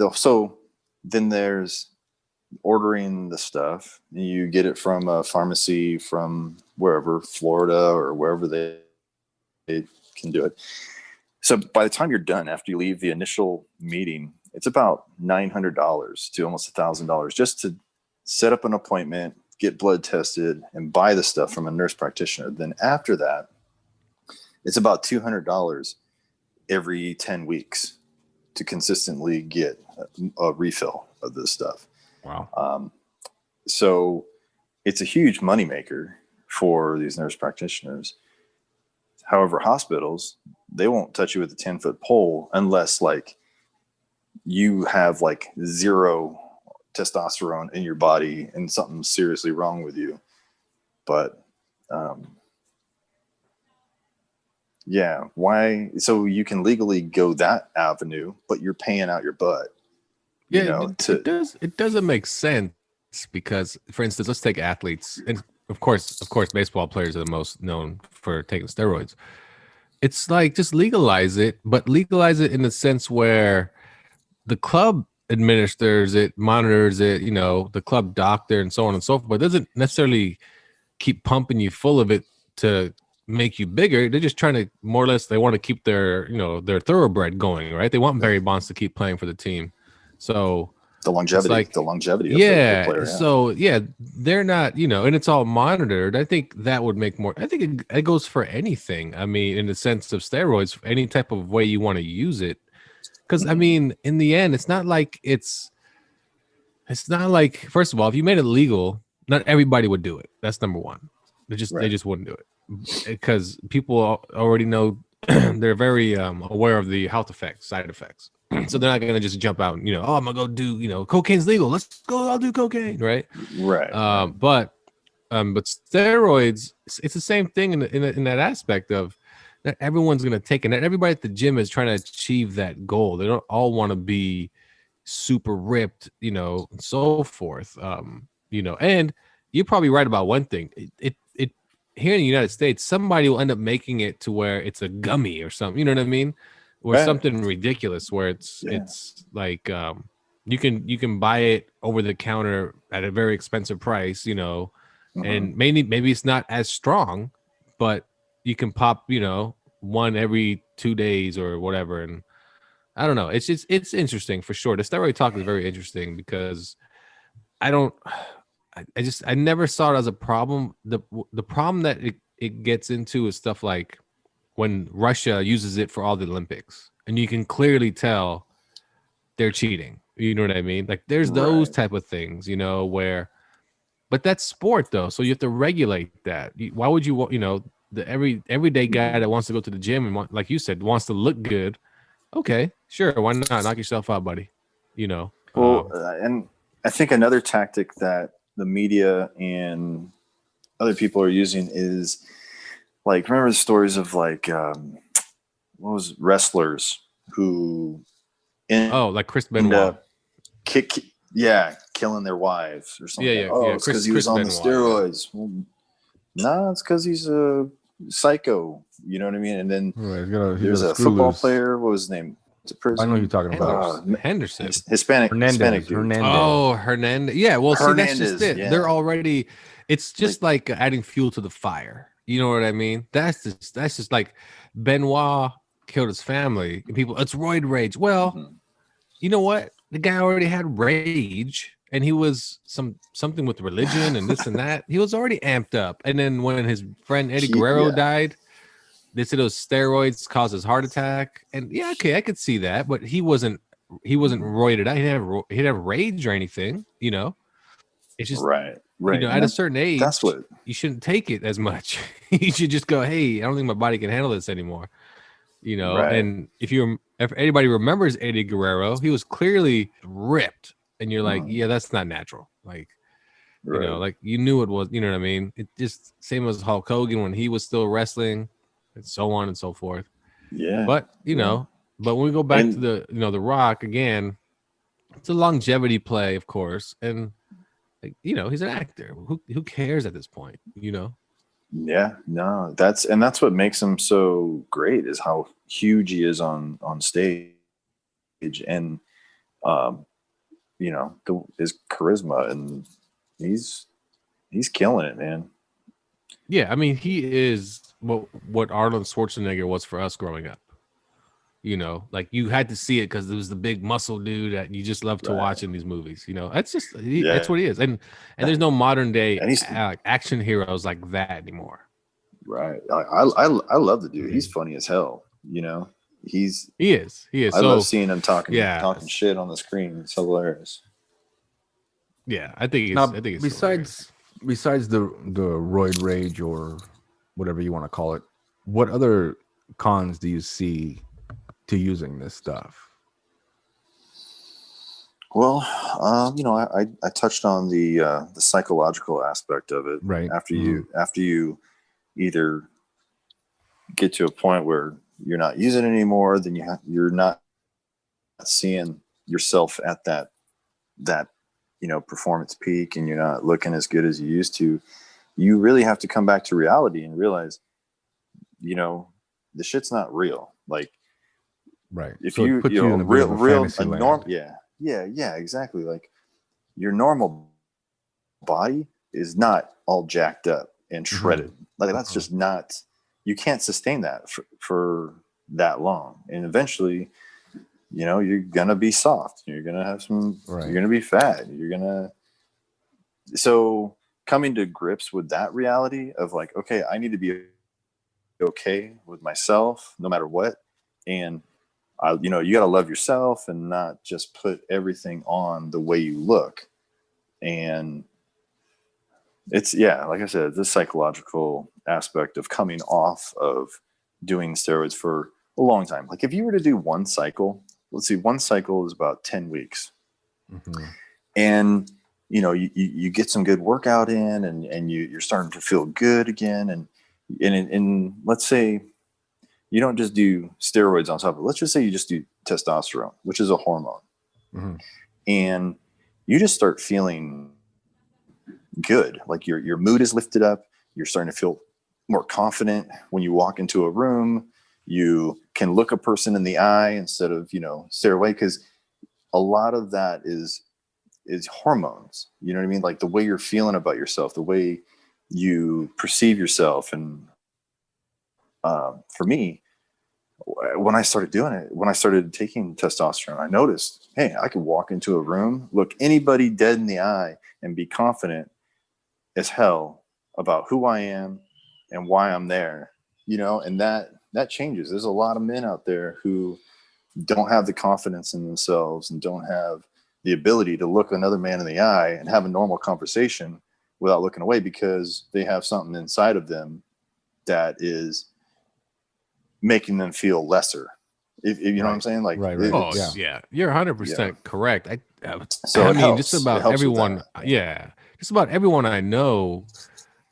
then there's ordering the stuff. You get it from a pharmacy from wherever, Florida or wherever they can do it. So by the time you're done, after you leave the initial meeting, it's about $900 to almost $1,000 just to set up an appointment, get blood tested, and buy the stuff from a nurse practitioner. Then after that, it's about $200 every 10 weeks to consistently get a refill of this stuff. Wow. So it's a huge moneymaker for these nurse practitioners. However, hospitals, they won't touch you with a 10-foot pole unless like you have like zero testosterone in your body and something's seriously wrong with you. But yeah, why? So you can legally go that avenue, but you're paying out your butt. Yeah, You know, it doesn't make sense because, for instance, let's take athletes, and of course, baseball players are the most known for taking steroids. It's like just legalize it, but legalize it in the sense where the club administers it, monitors it, you know, the club doctor and so on and so forth, but doesn't necessarily keep pumping you full of it to make you bigger. They're just trying to more or less, they want to keep their, you know, their thoroughbred going, right? They want Barry Bonds to keep playing for the team. So the longevity of the player. So yeah, they're not, you know, and it's all monitored. I think that would make more. I think it goes for anything. I mean, in the sense of steroids, any type of way you want to use it. Because I mean, in the end, it's not like first of all, if you made it legal, not everybody would do it. That's number one. They just wouldn't do it because people already know they're very aware of the health effects, side effects. So they're not going to just jump out and, you know, oh, I'm going to go do, you know, cocaine's legal. Let's go. I'll do cocaine. Right. But steroids, it's the same thing in that aspect of that everyone's going to take it. And everybody at the gym is trying to achieve that goal. They don't all want to be super ripped, you know, and so forth. You know, and you're probably right about one thing. It here in the United States, somebody will end up making it to where it's a gummy or something. You know what I mean? Or something ridiculous where it's like you can buy it over the counter at a very expensive price, you know, and maybe it's not as strong, but you can pop, you know, one every 2 days or whatever. And I don't know. It's interesting for sure. The steroid talk is very interesting because I never saw it as a problem. The problem that it gets into is stuff like when Russia uses it for all the Olympics, and you can clearly tell they're cheating. You know what I mean? Like there's those type of things, you know, but that's sport though. So you have to regulate that. Why would you want, you know, the everyday guy that wants to go to the gym and like you said, wants to look good. Okay, sure. Why not? Knock yourself out, buddy. You know? Well, and I think another tactic that the media and other people are using is, like, remember the stories of like what was wrestlers who like Chris Benoit killing their wives or something. It's because he Chris was on Benoit, the steroids. Well, no, it's because he's a psycho. You know what I mean? And then there's a football player. What was his name? I know who you're talking about. Henderson, Hispanic Hernandez. Oh, Hernandez. Yeah, well, see, that's just it. Yeah. They're already. It's just like adding fuel to the fire. You know what I mean? That's just like Benoit killed his family. And people, it's roid rage. Well, you know what? The guy already had rage, and he was something with religion and this and that. He was already amped up. And then when his friend Eddie Guerrero died, they said those steroids caused his heart attack. And yeah, okay, I could see that, but he wasn't roided out. He didn't have rage or anything. You know, it's just right. You know, at a certain age, that's what you shouldn't take it as much. You should just go, hey, I don't think my body can handle this anymore. You know, and if anybody remembers Eddie Guerrero, he was clearly ripped, and you're like, yeah, that's not natural. Like, you know, like you knew it was. You know what I mean? It just same as Hulk Hogan when he was still wrestling, and so on and so forth. Yeah, but you know, but when we go back to the Rock again, it's a longevity play, of course, and. Like, you know, he's an actor. Who cares at this point? You know. Yeah, no, that's what makes him so great is how huge he is on stage, and you know, his charisma, and he's killing it, man. Yeah, I mean, he is what Arnold Schwarzenegger was for us growing up. You know, like you had to see it because it was the big muscle dude that you just love to watch in these movies. You know, that's just that's what he is, and there's no modern day action heroes like that anymore. Right. I love the dude. He's funny as hell. You know, he is. I love seeing him talking shit on the screen. It's hilarious. Yeah, I think it's besides besides the roid rage or whatever you want to call it, what other cons do you see to using this stuff? Well, I touched on the psychological aspect of it. Right. After you either get to a point where you're not using it anymore, then you're not seeing yourself at that performance peak, and you're not looking as good as you used to. You really have to come back to reality and realize, the shit's not real. Like, right. If so you it puts you know, in a bit real of a real fantasy a land. norm yeah exactly. Like, your normal body is not all jacked up and shredded. Like, that's just not, you can't sustain that for that long. And eventually, you're gonna be soft, you're gonna have you're gonna be fat, so coming to grips with that reality of like, okay, I need to be okay with myself no matter what. And you got to love yourself and not just put everything on the way you look. And it's, like I said, the psychological aspect of coming off of doing steroids for a long time. Like, if you were to do one cycle, let's see, one cycle is about 10 weeks. And, you get some good workout in, and you're starting to feel good again. And let's say you don't just do steroids on top of it. Let's just say you just do testosterone, which is a hormone. And you just start feeling good. Like, your mood is lifted up. You're starting to feel more confident when you walk into a room. You can look a person in the eye instead of, stare away, because a lot of that is hormones. You know what I mean? Like, the way you're feeling about yourself, the way you perceive yourself. And for me, when I started doing it, when I started taking testosterone, I noticed, hey, I could walk into a room, look anybody dead in the eye, and be confident as hell about who I am and why I'm there, and that changes. There's a lot of men out there who don't have the confidence in themselves and don't have the ability to look another man in the eye and have a normal conversation without looking away, because they have something inside of them that is making them feel lesser. If you know what I'm saying? Like, Right. Oh, yeah. You're 100% correct. So I it mean, helps. just It about helps with everyone. that. Yeah. Just about everyone I know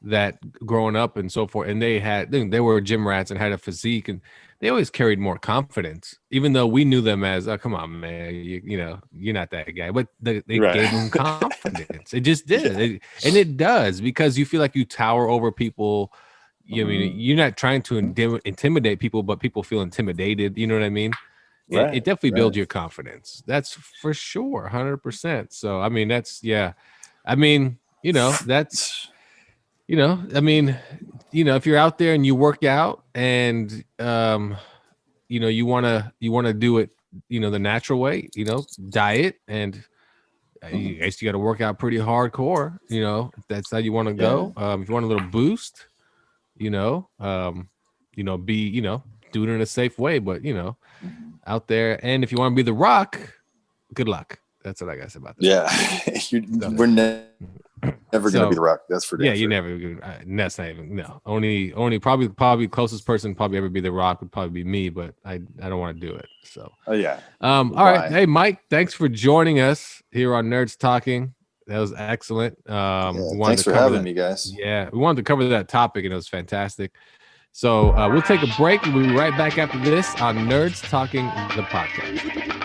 that growing up and so forth, and they were gym rats and had a physique, and they always carried more confidence, even though we knew them as, oh, come on, man, you're not that guy. But they gave them confidence. It just did. And it does, because you feel like you tower over people. I mean, you're not trying to intimidate people, but people feel intimidated. You know what I mean? It definitely builds your confidence. That's for sure, 100%. So, I mean, that's, I mean, that's, I mean, if you're out there and you work out and, you want to do it, the natural way, diet, and I guess you got to work out pretty hardcore, if that's how you want to go. If you want a little boost, be, do it in a safe way, but, out there. And if you want to be The Rock, good luck. That's what I got to say about that. Yeah. We're never going to be The Rock. That's for damn yeah. sure. You never. That's not even. No. Only probably closest person probably ever be The Rock would probably be me, but I don't want to do it. So. Yeah. All right. Hey, Mike. Thanks for joining us here on Nerds Talking. That was excellent. Thanks for having me, guys. Yeah, we wanted to cover that topic, and it was fantastic. So we'll take a break. We'll be right back after this on Nerds Talking, the podcast.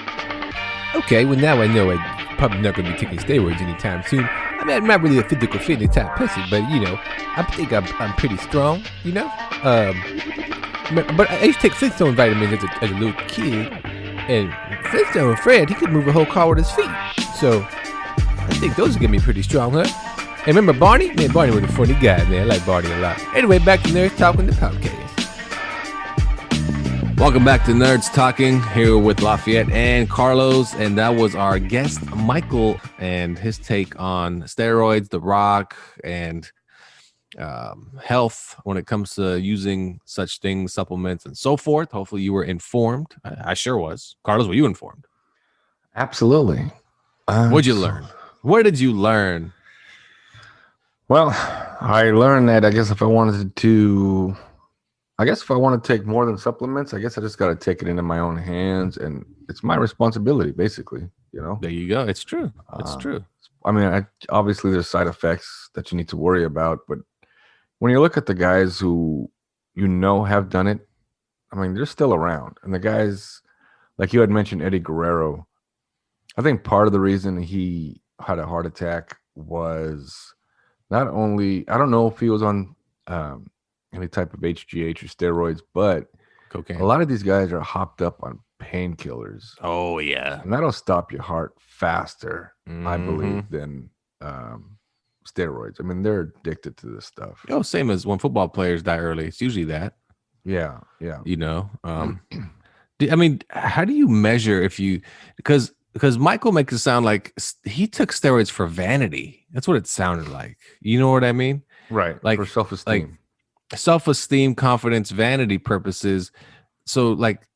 Okay, well, now I know I'm probably not going to be taking steroids anytime soon. I mean, I'm not really a physical fitness type person, but, I think I'm pretty strong, But I used to take Flintstone vitamins as a little kid, and Flintstone Fred, he could move a whole car with his feet. So I think those are going to be pretty strong, huh? And remember Barney? Man, Barney was a funny guy, man. I like Barney a lot. Anyway, back to Nerds Talking, the podcast. Welcome back to Nerds Talking, here with Lafayette and Carlos, and that was our guest Michael and his take on steroids, The Rock, and health when it comes to using such things, supplements, and so forth. Hopefully you were informed. I sure was. Carlos, were you informed? Absolutely. What'd you learn? Where did you learn? Well, I learned that I guess if I wanted to, I guess if I want to take more than supplements, I guess I just got to take it into my own hands, and it's my responsibility, basically. You know. There you go. It's true. It's true. I mean, obviously there's side effects that you need to worry about, but when you look at the guys who have done it, I mean, they're still around, and the guys like you had mentioned, Eddie Guerrero. I think part of the reason he had a heart attack was not only, I don't know if he was on any type of HGH or steroids, but Cocaine. a lot of these guys are hopped up on painkillers, Oh yeah. and that'll stop your heart faster, I Mhm. believe, than steroids. I mean, they're addicted to this stuff. Oh, same as when football players die early. It's usually that. Yeah. You know. I mean, how do you measure if you because Michael makes it sound like he took steroids for vanity. That's what it sounded like. You know what I mean? Right. Like For self-esteem. Self-esteem, confidence, vanity purposes. So like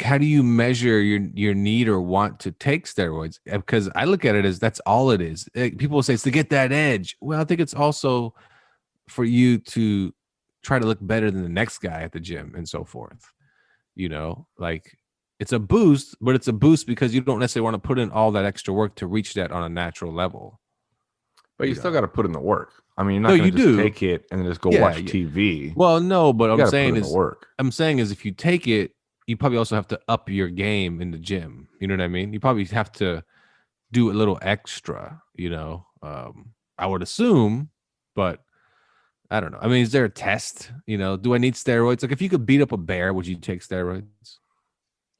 how do you measure your need or want to take steroids? Because I look at it as that's all it is. People will say it's to get that edge. Well, I think it's also for you to try to look better than the next guy at the gym and so forth. You know, like it's a boost, but it's a boost because you don't necessarily want to put in all that extra work to reach that on a natural level. But you still got to put in the work. I mean, you're No, not going to you just do. take it and then just go Yeah, watch yeah. TV. Well, no, but You I'm gotta saying put in is the work. if you take it, you probably also have to up your game in the gym. You know what I mean? You probably have to do a little extra, you know. I would assume, but I don't know. I mean, is there a test? You know, do I need steroids? Like if you could beat up a bear, would you take steroids?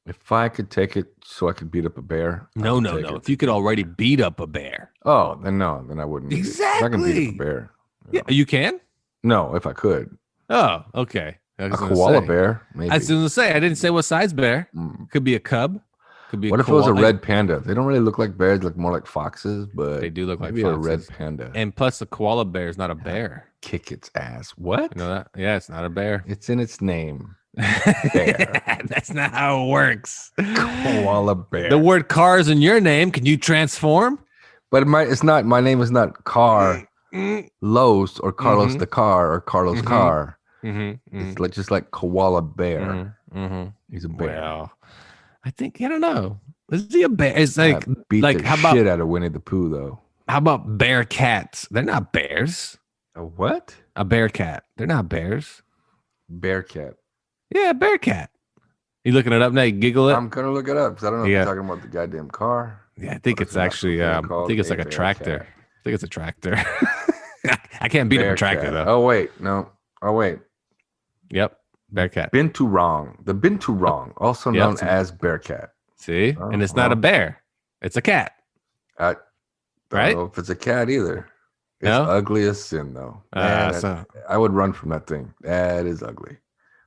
If I could take it so I could beat up a bear, I No, would no, take no. it. If you could already beat up a bear. Oh, then no, then I wouldn't. need it. If I can beat up Exactly. a bear. Yeah, you can? No, if I could. Oh, okay. I A was gonna koala say. bear, maybe. I was going to say, I didn't say what size bear. Mm. Could be a cub. Could be What a if it was a koala. red panda? They don't really look like bears, they look more like foxes, but They do look like maybe a red foxes. panda. And plus, the koala bear is not a bear. Kick its ass. What? You know that? Yeah, it's not a bear. It's in its name. Bear. That's not how it works. Koala bear. The word car is in your name. Can you transform? But it's not. My name is not Car Mm, Los or Carlos Mhm. the Car or Carlos Mhm. Car. mm-hmm, It's like just like koala bear. mm-hmm. He's a bear. Well, I think I don't know. Is he a bear? It's like Beat like the how about shit out of Winnie the Pooh though. how about bear cats? They're not bears. A what? A bear cat. They're not bears. Bear cat. Yeah, a bear cat. You looking it up now? You giggle it. I'm gonna look it up because I don't know Yeah. if you're talking about the goddamn car. Yeah, I think What it's is an actually. actual thing I called think it's like a bear tractor. cat? I think it's a tractor. I can't beat up a Bear tractor cat. though. Oh wait, no. Oh wait. Yep, bear cat. Binturong. The Binturong, also Yep. known as bear cat. See, Oh, and it's not a well. bear; it's a cat. I don't Right? know if it's a cat either. It's No? ugly as sin though. Man, So, I would run from that thing. That is ugly. Get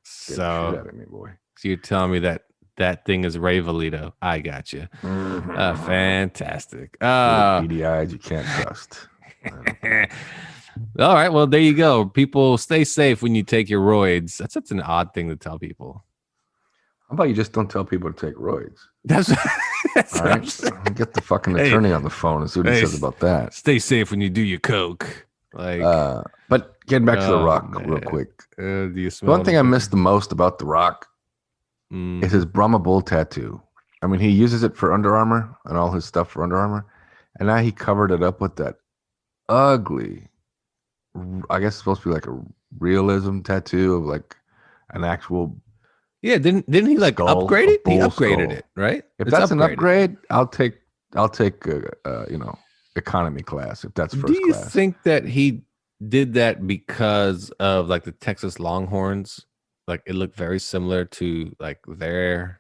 the shit so out of me, boy. you're telling me that thing is Ray Valito? I got you. Fantastic. Beady eyes you can't trust. All right. Well, there you go. People, stay safe when you take your roids. That's such an odd thing to tell people. How about you just don't tell people to take roids? That's, that's All what I'm right, saying. get the fucking Hey. attorney on the phone and see what he Hey. says about that. Stay safe when you do your coke. Like, But getting back to The Oh, Rock real man. quick. do you smell One thing I anything? miss the most about The Rock Mm. is his Brahma Bull tattoo. I mean, he uses it for Under Armour and all his stuff for Under Armour, and now he covered it up with that ugly, I guess it's supposed to be like a realism tattoo of like an actual. Yeah, didn't he like Skull, upgrade a it? He bull upgraded skull. it, right? If It's that's an upgraded. upgrade, I'll take economy class if that's first Do you class. think that he did that because of like the Texas Longhorns? Like it looked very similar to like their.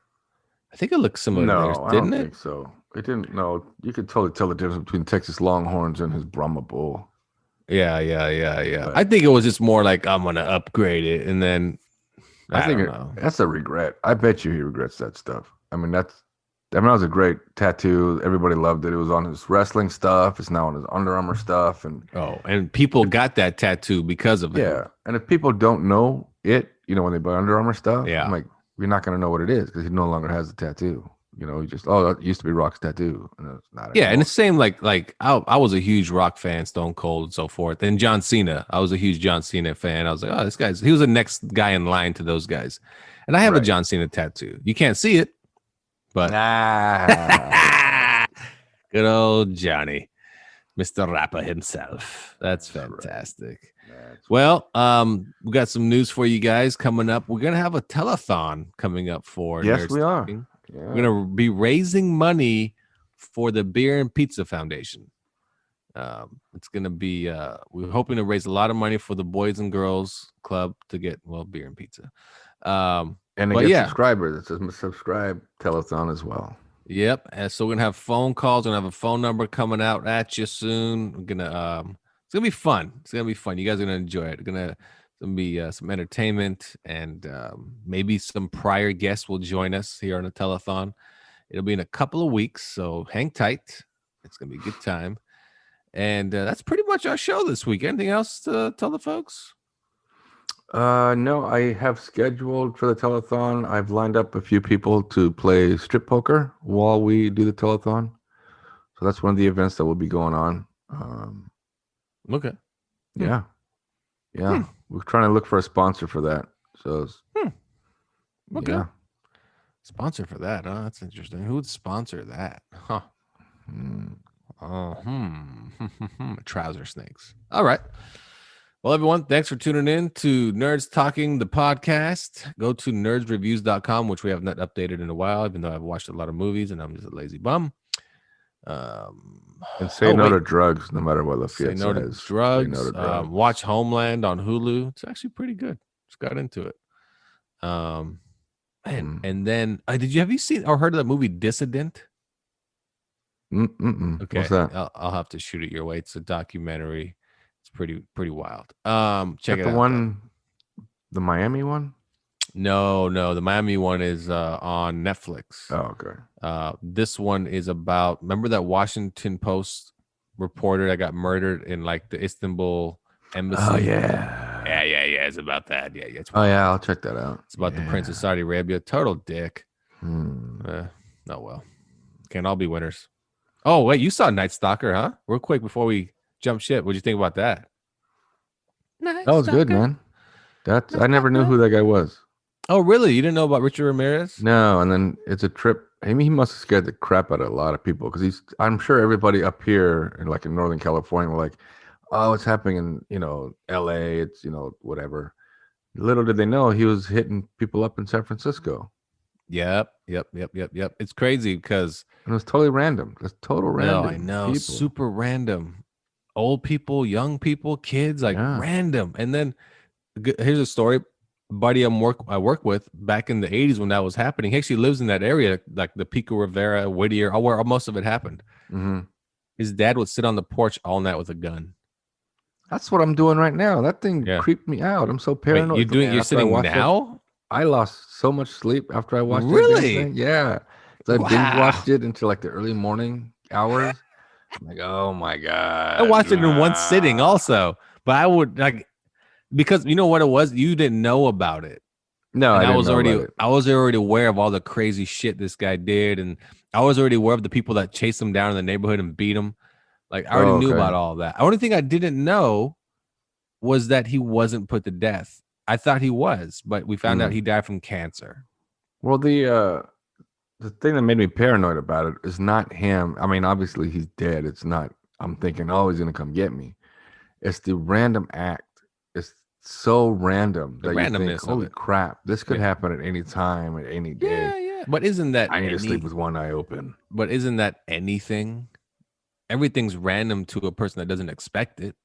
I think it looked similar to No, theirs, I didn't don't it? think so. It didn't. No, you could totally tell the difference between Texas Longhorns and his Brahma Bull. Yeah. But- I think it was just more like I'm gonna upgrade it, and then I think don't know. that's a regret. I bet you he regrets that stuff. That was a great tattoo. Everybody loved it. It was on his wrestling stuff. It's now on his Under Armour stuff, and Oh, and people got that tattoo because of it. yeah. And if people don't know it, when they buy Under Armour stuff, Yeah. I'm like, you're not gonna know what it is because he no longer has the tattoo. You just that used to be Rock's tattoo, and it's not. Yeah, and anymore. it's same like I was a huge Rock fan, Stone Cold and so forth. And John Cena, I was a huge John Cena fan. I was like, oh, he was the next guy in line to those guys. And I have a Right. John Cena tattoo. You can't see it, but good old Johnny, Mr. Rapper himself. That's fantastic. Well, we got some news for you guys coming up. We're gonna have a telethon coming up for Yes, Nerds we are. Talking. Yeah. We're gonna be raising money for the Beer and Pizza Foundation. It's gonna be we're hoping to raise a lot of money for the Boys and Girls Club to get beer and pizza. And to but get yeah. subscribers, it's a subscribe telethon as well. Yep. And so we're gonna have phone calls. We're gonna have a phone number coming out at you soon. We're gonna it's gonna be fun. It's gonna be fun. You guys are gonna enjoy it. It's gonna be some entertainment, and maybe some prior guests will join us here on the telethon. It'll be in a couple of weeks, so hang tight. It's gonna be a good time. And that's pretty much our show this week. Anything else to tell the folks? No, I have scheduled for the telethon. I've lined up a few people to play strip poker while we do the telethon. So that's one of the events that will be going on. Okay. Yeah. We're trying to look for a sponsor for that. So Okay. yeah. Sponsor for that, huh? That's interesting. Who would sponsor that? Huh. Trouser snakes. All right. Well, everyone, thanks for tuning in to Nerds Talking, the podcast. Go to nerdsreviews.com, which we have not updated in a while, even though I've watched a lot of movies and I'm just a lazy bum. And say no to drugs, no matter what Lafayette Say no says. to drugs. Say no to drugs. Watch Homeland on Hulu. It's actually pretty good. Just got into it. And then have you seen or heard of that movie Dissident? Okay, What's that? I'll have to shoot it your way. It's a documentary. It's pretty wild. Check it the out. one, the Miami one? No, the Miami one is on Netflix. Oh, okay. This one is about, remember that Washington Post reporter that got murdered in like the Istanbul embassy? Oh yeah. Yeah. It's about that. Yeah. I'll check that out. It's about the Prince of Saudi Arabia. Total dick. Oh well. Can't all be winners. Oh wait, you saw Night Stalker, huh? Real quick before we jump ship, what'd you think about that? That was good, man. I never knew who that guy was. Oh really? You didn't know about Richard Ramirez? No, and then it's a trip. I mean, he must have scared the crap out of a lot of people because I'm sure everybody up here in Northern California were like, oh, it's happening in LA, it's whatever. Little did they know he was hitting people up in San Francisco. Yep. It's crazy because it was totally random. It's total random. No, I know. People. Super random. Old people, young people, kids, random. And then here's a story. A buddy I work with back in the 80s when that was happening. He actually lives in that area, like the Pico Rivera, Whittier, where most of it happened. Mm-hmm. His dad would sit on the porch all night with a gun. That's what I'm doing right now. That thing creeped me out. I'm so paranoid. Wait, you're sitting now? I lost so much sleep after I watched it. Really? Yeah. So I binge watched it until the early morning hours. I'm like, oh my God. I watched it in one sitting also. But I would because you know what it was? You didn't know about it. No, I was already aware of all the crazy shit this guy did. And I was already aware of the people that chased him down in the neighborhood and beat him. I already knew about all that. The only thing I didn't know was that he wasn't put to death. I thought he was, but we found out he died from cancer. Well, the thing that made me paranoid about it is not him. I mean, obviously he's dead. It's not, I'm thinking, oh, he's going to come get me. It's the random act. It's so random that you think, holy crap, this could happen at any time, at any day. Yeah. But isn't that I need to sleep with one eye open. But isn't that anything? Everything's random to a person that doesn't expect it.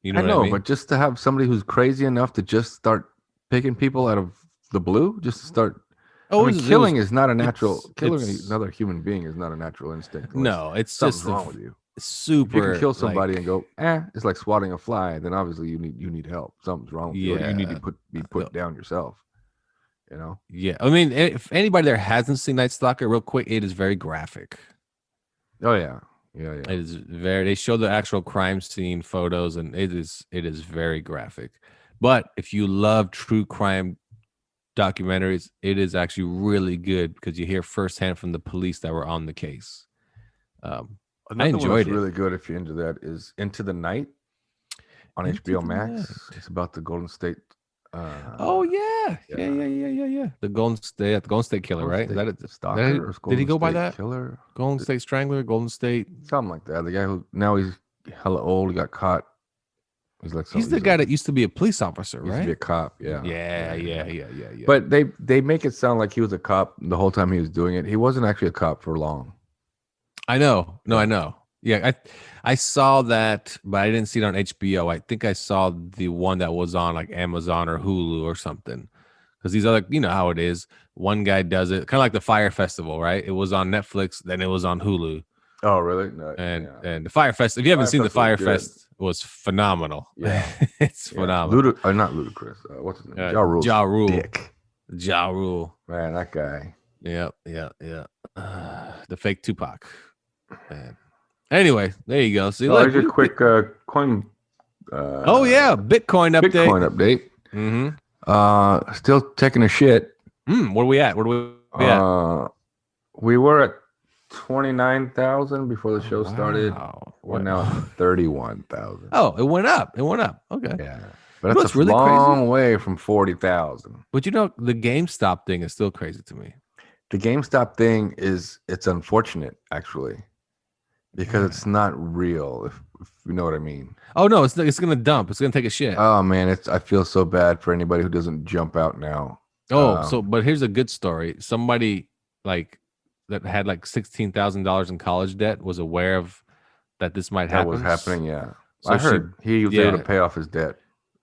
You know I know, what I mean? but just to have somebody who's crazy enough to just start picking people out of the blue, just to start. Killing is not a natural. Killing another human being is not a natural instinct. No, it's something's just wrong with you. Super. If you can kill somebody and go, it's like swatting a fly. Then obviously you need help. Something's wrong with you. Or you need to be put down yourself. Yeah, I mean, if anybody there hasn't seen Night Stalker, real quick, it is very graphic. Oh yeah. It is very. They show the actual crime scene photos, and it is very graphic. But if you love true crime documentaries, it is actually really good because you hear firsthand from the police that were on the case. I Another one enjoyed that's it. really good if you're into that is Into the Night on Into HBO the Max. Night. It's about the Golden State. Oh yeah. The Golden State Killer, right? Is that it? Stalker or Did he go by State that? Killer? Golden State Strangler, Golden State. Something like that. The guy who now he's hella old. He got caught. He's the guy that used to be a police officer, used to right? be a cop. Yeah. Yeah. But they make it sound like he was a cop the whole time he was doing it. He wasn't actually a cop for long. I know. No, I know. Yeah, I saw that, but I didn't see it on HBO. I think I saw the one that was on like Amazon or Hulu or something. Because these other, you know how it is. One guy does it, kind of like the Fire Festival, right? It was on Netflix, then it was on Hulu. Oh, really? No, and the Fire Fest. If you haven't seen the Fire Fest, it was phenomenal. Yeah, it's phenomenal. Not Ludacris. What's his name? Ja Rule. Dick. Ja Rule. Man, that guy. Yeah. The fake Tupac. Man. Anyway, there you go. See, here's a quick coin. Bitcoin update. Bitcoin update. Mm-hmm. Still taking a shit. Where are we at? At? We were at 29,000 before the show started. We're now at 31,000. Oh, it went up. Okay. Yeah. But that's really long way from 40,000. But you know, the GameStop thing is still crazy to me. The GameStop thing it's unfortunate, actually, because it's not real, if you know what I mean. Oh, no, it's going to dump. It's going to take a shit. Oh, man, I feel so bad for anybody who doesn't jump out now. But here's a good story. Somebody like that had like $16,000 in college debt was aware of that this might happen. That was happening, yeah. So I heard he was able to pay off his debt.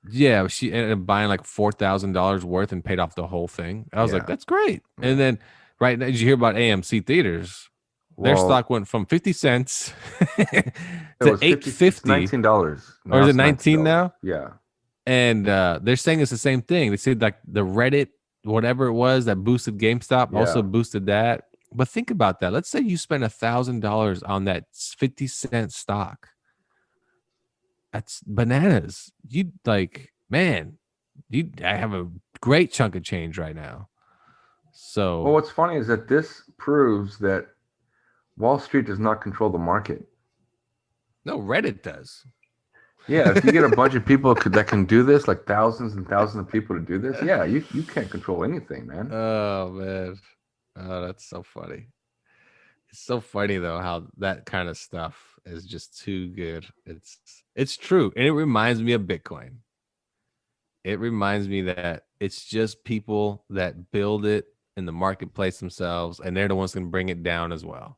Yeah, she ended up buying like $4,000 worth and paid off the whole thing. I was like, that's great. And then right now, did you hear about AMC Theaters? Their stock went from 50 cents to $8.50. $19. Or is it 19 now? Yeah. And they're saying it's the same thing. They said like the Reddit, whatever it was that boosted GameStop, also boosted that. But think about that. Let's say you spend $1,000 on that 50-cent stock. That's bananas. You like, man, I have a great chunk of change right now. So, well, what's funny is that this proves that Wall Street does not control the market. No, Reddit does. Yeah, if you get a bunch of people that can do this, like thousands and thousands of people to do this, you can't control anything, man. Oh, man. Oh, that's so funny. It's so funny, though, how that kind of stuff is just too good. It's true. And it reminds me of Bitcoin. It reminds me that it's just people that build it in the marketplace themselves, and they're the ones going to bring it down as well.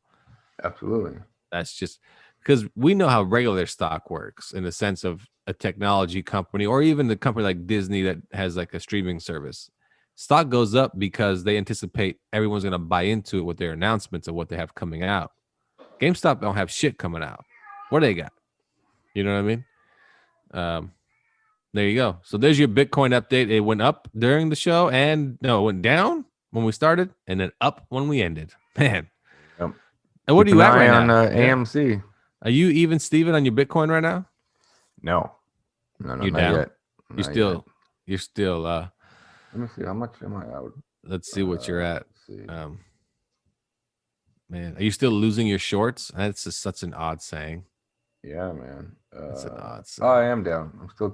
Absolutely. That's just because we know how regular stock works in the sense of a technology company or even the company like Disney that has like a streaming service. Stock goes up because they anticipate everyone's going to buy into it with their announcements of what they have coming out. GameStop don't have shit coming out. What do they got? You know what I mean? There you go. So there's your Bitcoin update. It went up during the show it went down when we started and then up when we ended. Man. Yep. And what are you at right on now? AMC. Are you even Steven on your Bitcoin right now? No, you're not down. Yet. You're still let me see, how much am I out? Let's see what you're at. See. Man, are you still losing your shorts? That's just such an odd saying. Yeah, man. That's an odd saying. I am down. I'm still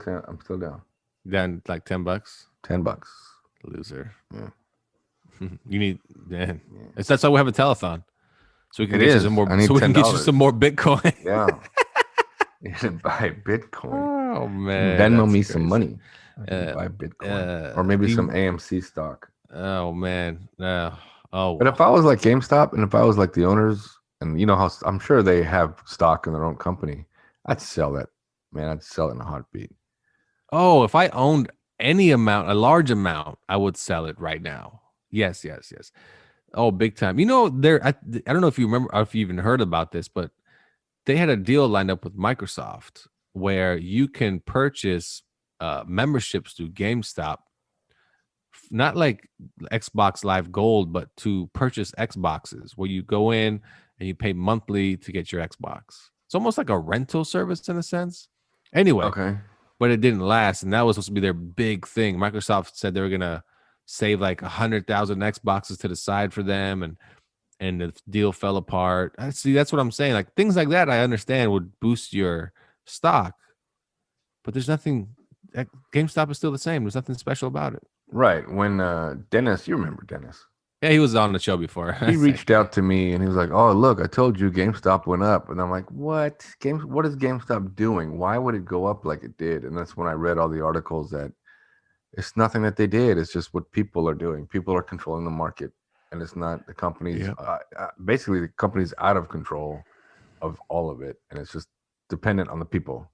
down. Down like $10? $10. Loser. Yeah. You need, man. Yeah. That's why we have a telethon. So we can get you some more. So we can get you some more Bitcoin. Yeah. You should buy Bitcoin. Oh man. Venmo me some money. Buy Bitcoin. Or maybe some AMC stock. Oh man. But if I was like GameStop and if I was like the owners, and you know how I'm sure they have stock in their own company, I'd sell that. Man, I'd sell it in a heartbeat. Oh, if I owned any amount, a large amount, I would sell it right now. Yes. Oh, big time. You know, I don't know if you remember or if you even heard about this, but they had a deal lined up with Microsoft where you can purchase memberships through GameStop, not like Xbox Live Gold, but to purchase Xboxes where you go in and you pay monthly to get your Xbox. It's almost like a rental service in a sense. Anyway, okay. But it didn't last, and that was supposed to be their big thing. Microsoft said they were gonna save like 100,000 Xboxes to the side for them, and the deal fell apart. I see. That's what I'm saying. Like things like that, I understand would boost your stock, but there's nothing. GameStop is still the same. There's nothing special about it. Right. When Dennis, you remember Dennis? Yeah, he was on the show before. He reached out to me and he was like, "Oh, look, I told you GameStop went up." And I'm like, "What? What is GameStop doing? Why would it go up like it did?" And that's when I read all the articles that it's nothing that they did. It's just what people are doing. People are controlling the market, and it's not the companies. Yeah. Basically, the company's out of control of all of it, and it's just dependent on the people.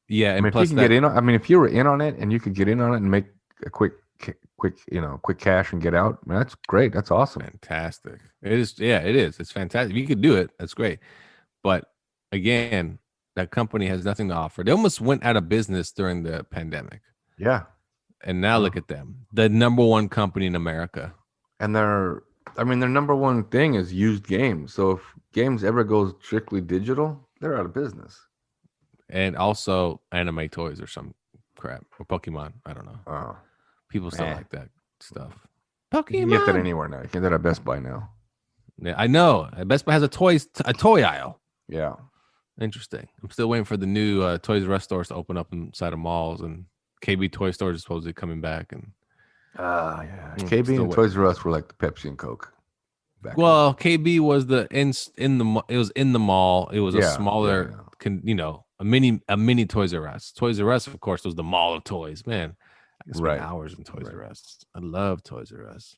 Yeah, and I mean, plus if you can get in on, I mean, if you were in on it and you could get in on it and make a quick cash and get out, I mean, that's great. That's awesome. Fantastic. It is. Yeah, it is. It's fantastic. If you could do it, that's great. But again, that company has nothing to offer. They almost went out of business during the pandemic. Yeah. And now look at them, the number one company in America. And their number one thing is used games. So if games ever go strictly digital, they're out of business. And also anime toys or some crap, or Pokemon. I don't know. Oh, people still like that stuff. You Pokemon. can get that anywhere now. You can get that at Best Buy now. Yeah, I know. Best Buy has a toy aisle. Yeah. Interesting. I'm still waiting for the new Toys R Us stores to open up inside of malls, and KB Toy Stores is supposedly coming back. And yeah. KB and Toys R Us were like the Pepsi and Coke. Well, KB was it was in the mall. It was a smaller, a mini Toys R Us. Toys R Us, of course, was the mall of toys. Man, I can spend hours in Toys R Us. I love Toys R Us.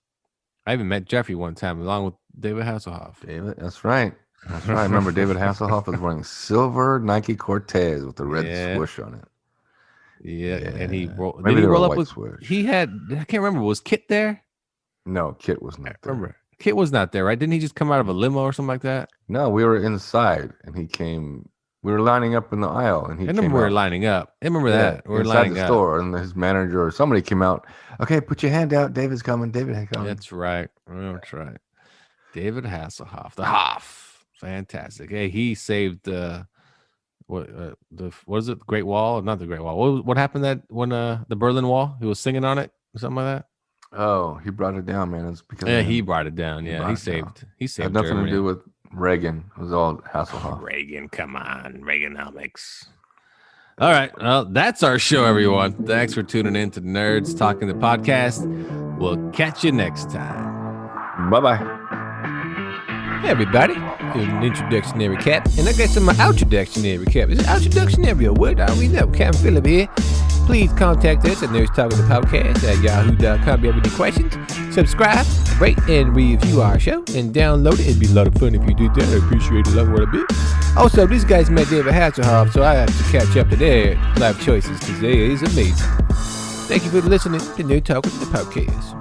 I even met Jeffrey one time along with David Hasselhoff. David, that's right. That's right. I remember David Hasselhoff was wearing silver Nike Cortez with the red swoosh on it. Yeah, and he rolled up with swoosh. He had, I can't remember, was Kit there? No, Kit was not there. Remember, Kit was not there, right? Didn't he just come out of a limo or something like that? No, we were inside, and he came. We were lining up in the aisle, and he came. I remember we were lining up. I remember that. We were inside lining the up. store, and his manager or somebody came out. Okay, put your hand out. David's coming. David coming. That's right. That's right. David Hasselhoff, the Hoff, fantastic. Hey, he saved what is it? The Great Wall? Not the Great Wall. What happened that when the Berlin Wall? He was singing on it or something like that. Oh, he brought it down, man. It's because he brought it down. Yeah, he saved. He saved. Had nothing Germany. to do with Reagan. It was all Hasselhoff. Reagan, come on, Reaganomics. All right, well, that's our show, everyone. Thanks for tuning in to Nerds Talking the Podcast. We'll catch you next time. Bye-bye. Hey everybody, here's an introductionary cap, and I got some outroductionary cap. Is it outroductionary or what? I don't really know. Captain Phillip here. Please contact us at Nerds Talking the Podcast at yahoo.com if you have any questions. Subscribe, rate, and review our show, and download it. It'd be a lot of fun if you did that. I appreciate it a bit. Also, these guys met David Hasselhoff, so I have to catch up to their life choices because they is amazing. Thank you for listening to Nerds Talking the Podcast.